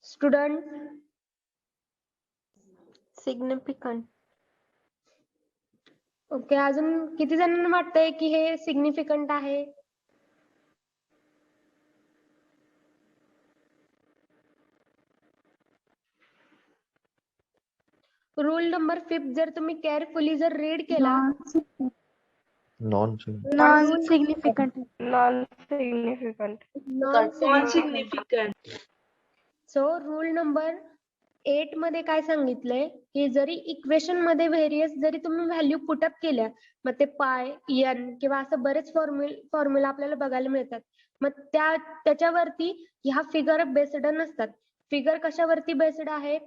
Student, significant. Okay, अजून किती जणांना वाटतंय की हे सिग्निफिकंट आहे. रूल नंबर 5 जर तुम्ही केअरफुली जर रीड केला, non significant. Non significant. Non significant. So rule number 8 मध्ये काय सांगितलंय की जरी इक्वेशन मध्ये व्हेरियस जरी तुम्ही व्हॅल्यू पुटअप केल्या, मग ते पाय, एन किंवा असं बरेच फॉर्म्युला आपल्याला बघायला मिळतात, मग त्याच्यावरती ह्या फिगर बेस्ड नसतात. फिगर कशावरती बेस्ड आहेत,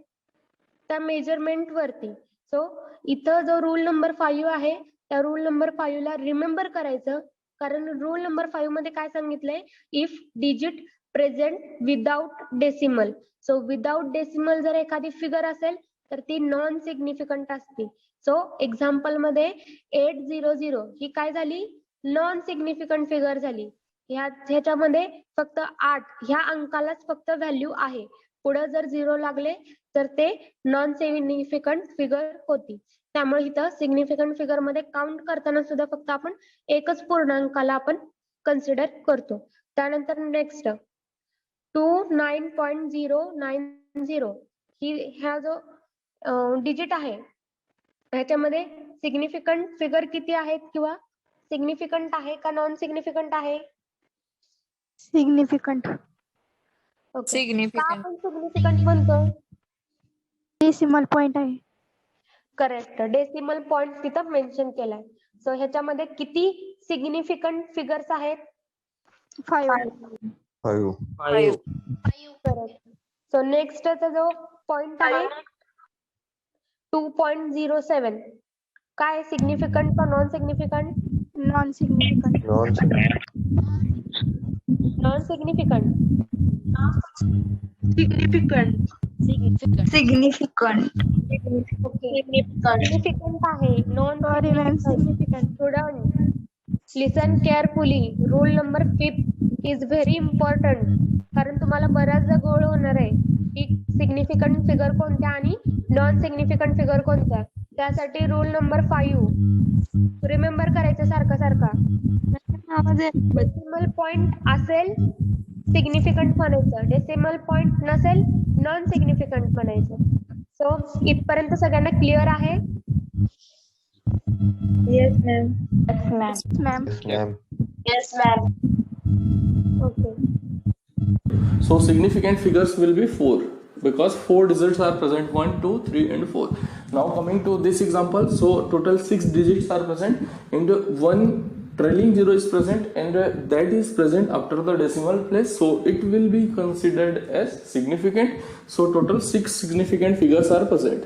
त्या मेजरमेंट वरती. सो इथं जो रूल नंबर 5 आहे त्या रूल नंबर 5 ला रिमेंबर करायचं, कारण रूल नंबर 5 मध्ये काय सांगितलंय, if digit present without decimal. So without decimal जर एखादी फिगर असेल तर ती नॉन सिग्निफिकंट असते. सो एक्झाम्पल मध्ये 800 ही काय झाली, नॉन सिग्निफिकंट फिगर झाली. ह्याच्यामध्ये फक्त 8 ह्या अंकालाच फक्त व्हॅल्यू आहे, पुढे जर 0 लागले तर ते नॉन सिग्निफिकंट फिगर होती. त्यामुळे इथं सिग्निफिकंट फिगर मध्ये काउंट करताना सुद्धा फक्त आपण एकच पूर्णांकाला आपण कन्सिडर करतो. त्यानंतर नेक्स्ट 29.090 ही ह्या जो डिजिट आहे ह्याच्यामध्ये सिग्निफिकंट फिगर किती आहेत किंवा सिग्निफिकंट आहे का नॉन सिग्निफिकंट आहे. सिग्निफिकंट. आपण सिग्निफिकंट म्हणतो, डेसिमल पॉइंट आहे. करेक्ट, डेसिमल पॉइंट तिथं मेन्शन केलाय. सो ह्याच्यामध्ये किती सिग्निफिकंट फिगर्स आहेत, 5. 5. करेक्ट. सो नेक्स्टचा जो पॉइंट आहे 2.07 काय, सिग्निफिकंट का non significant. Non significant. Non significant. Significant. Significant आहे, non significant. Student listen carefully, rule number 5 is very important, कारण तुम्हाला बऱ्याचदा गोळ होणार आहे की सिग्निफिकंट फिगर कोणत्या आणि नॉन सिग्निफिकंट फिगर कोणत्या. त्यासाठी रूल नंबर 5 रिमेंबर करायचं सारखं. डेसिमल पॉइंट असेल सिग्निफिकंट म्हणायचं, डेसिमल पॉइंट नसेल नॉन सिग्निफिकंट म्हणायचं. सो इथपर्यंत सगळ्यांना क्लिअर आहे? Yes, ma'am. Ma'am. Yes, ma'am. Okay. So significant figures will be 4 because 4 digits are present, 1, 2, 3 and 4. Now coming to this example, so total 6 digits are present and one trailing zero is present and that is present after the decimal place, so it will be considered as significant. So total 6 significant figures are present.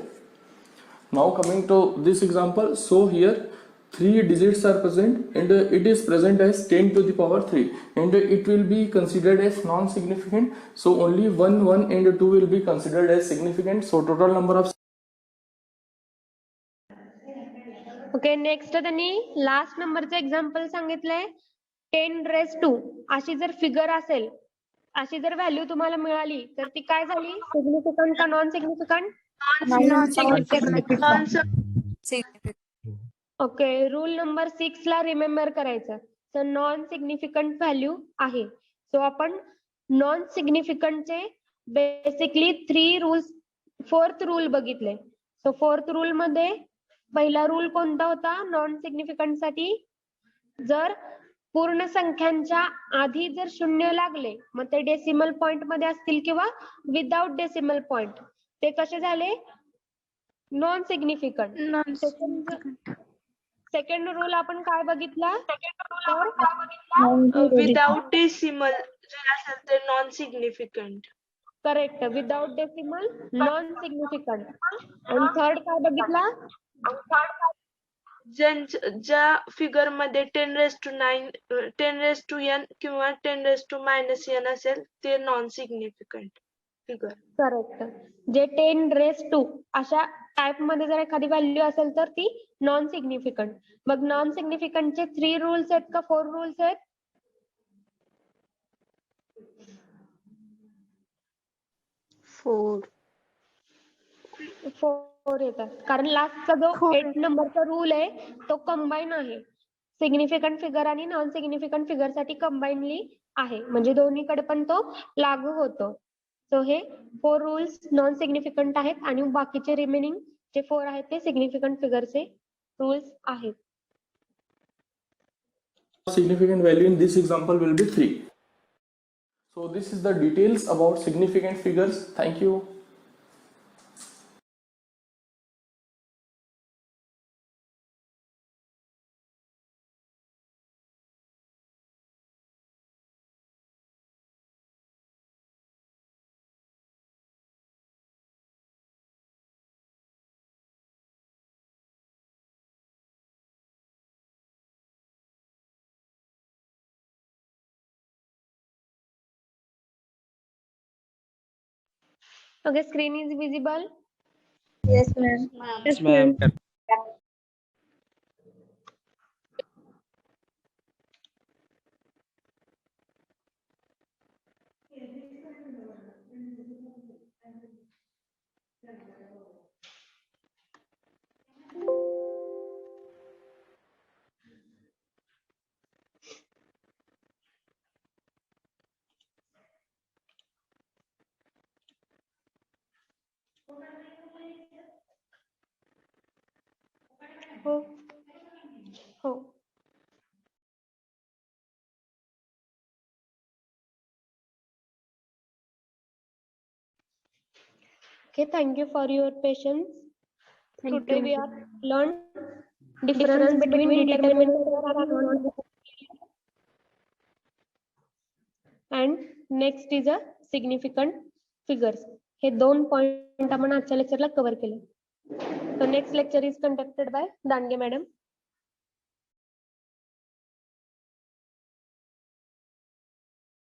Now coming to this example, so here 3 digits are present and it is present as 10 to the power 3 and it will be considered as non-significant. So only 1, 1 and 2 will be considered as significant. So total number of okay. Next त्यांनी last नंबरचं example सांगितलंय 10⁻². अशी जर figure असेल, अशी जर value तुम्हाला मिळाली तर ती काय झाली, सिग्निफिकंट का non significant? Okay. Rule number 6 ला रिमेंबर करायचं. तर नॉन सिग्निफिकंट व्हॅल्यू आहे. सो आपण नॉन सिग्निफिकंटचे बेसिकली 3 रूल्स, 4th रूल बघितले. सो 4th रूल मध्ये पहिला रूल कोणता होता नॉन सिग्निफिकंट साठी? जर पूर्ण संख्यांच्या आधी जर 0 लागले मग ते डेसिमल पॉइंट मध्ये असतील किंवा विदाउट डेसिमल पॉइंट, ते कसे झाले, नॉन सिग्निफिकंट. सेकंड रूल आपण काय बघितला? विदाउट डेसिमल जर असेल तर non significant. Correct, without decimal non significant. आणि थर्ड काय बघितला? ज्या फिगर मध्ये 10⁻9, 10⁻n किंवा 10⁻⁻n असेल ते नॉन सिग्निफिकंट फिगर. करेक्ट. जे 10⁻² अशा टाइप मध्ये जर एखादी व्हॅल्यू असेल तर ती नॉन सिग्निफिकंट. मग नॉन सिग्निफिकंटचे 3 रूल्स आहेत का 4 रूल्स आहेत? 4 येतात. कारण लास्टचा जो 8 नंबरचा रूल आहे तो कंबाईन आहे. सिग्निफिकंट फिगर आणि नॉन सिग्निफिकंट फिगर साठी कंबाईनली आहे, म्हणजे दोन्हीकडे पण तो लागू होतो. सो हे 4 रूल्स नॉन सिग्निफिकंट आहेत आणि बाकीचे रिमेनिंग जे 4 आहेत ते सिग्निफिकंट फिगरचे रूल्स आहेत. significant value in this example will be 3. So this is the details about significant figures. Thank you. Okay, screen is visible. Yes, ma'am. Yes, ma'am. हो हो. Okay, thank you for your patience. Today we are learned difference between determinant error and next is a significant figures. हे 2 point आपण आजच्या लेक्चरला cover केले. So next lecture is conducted by Dange madam.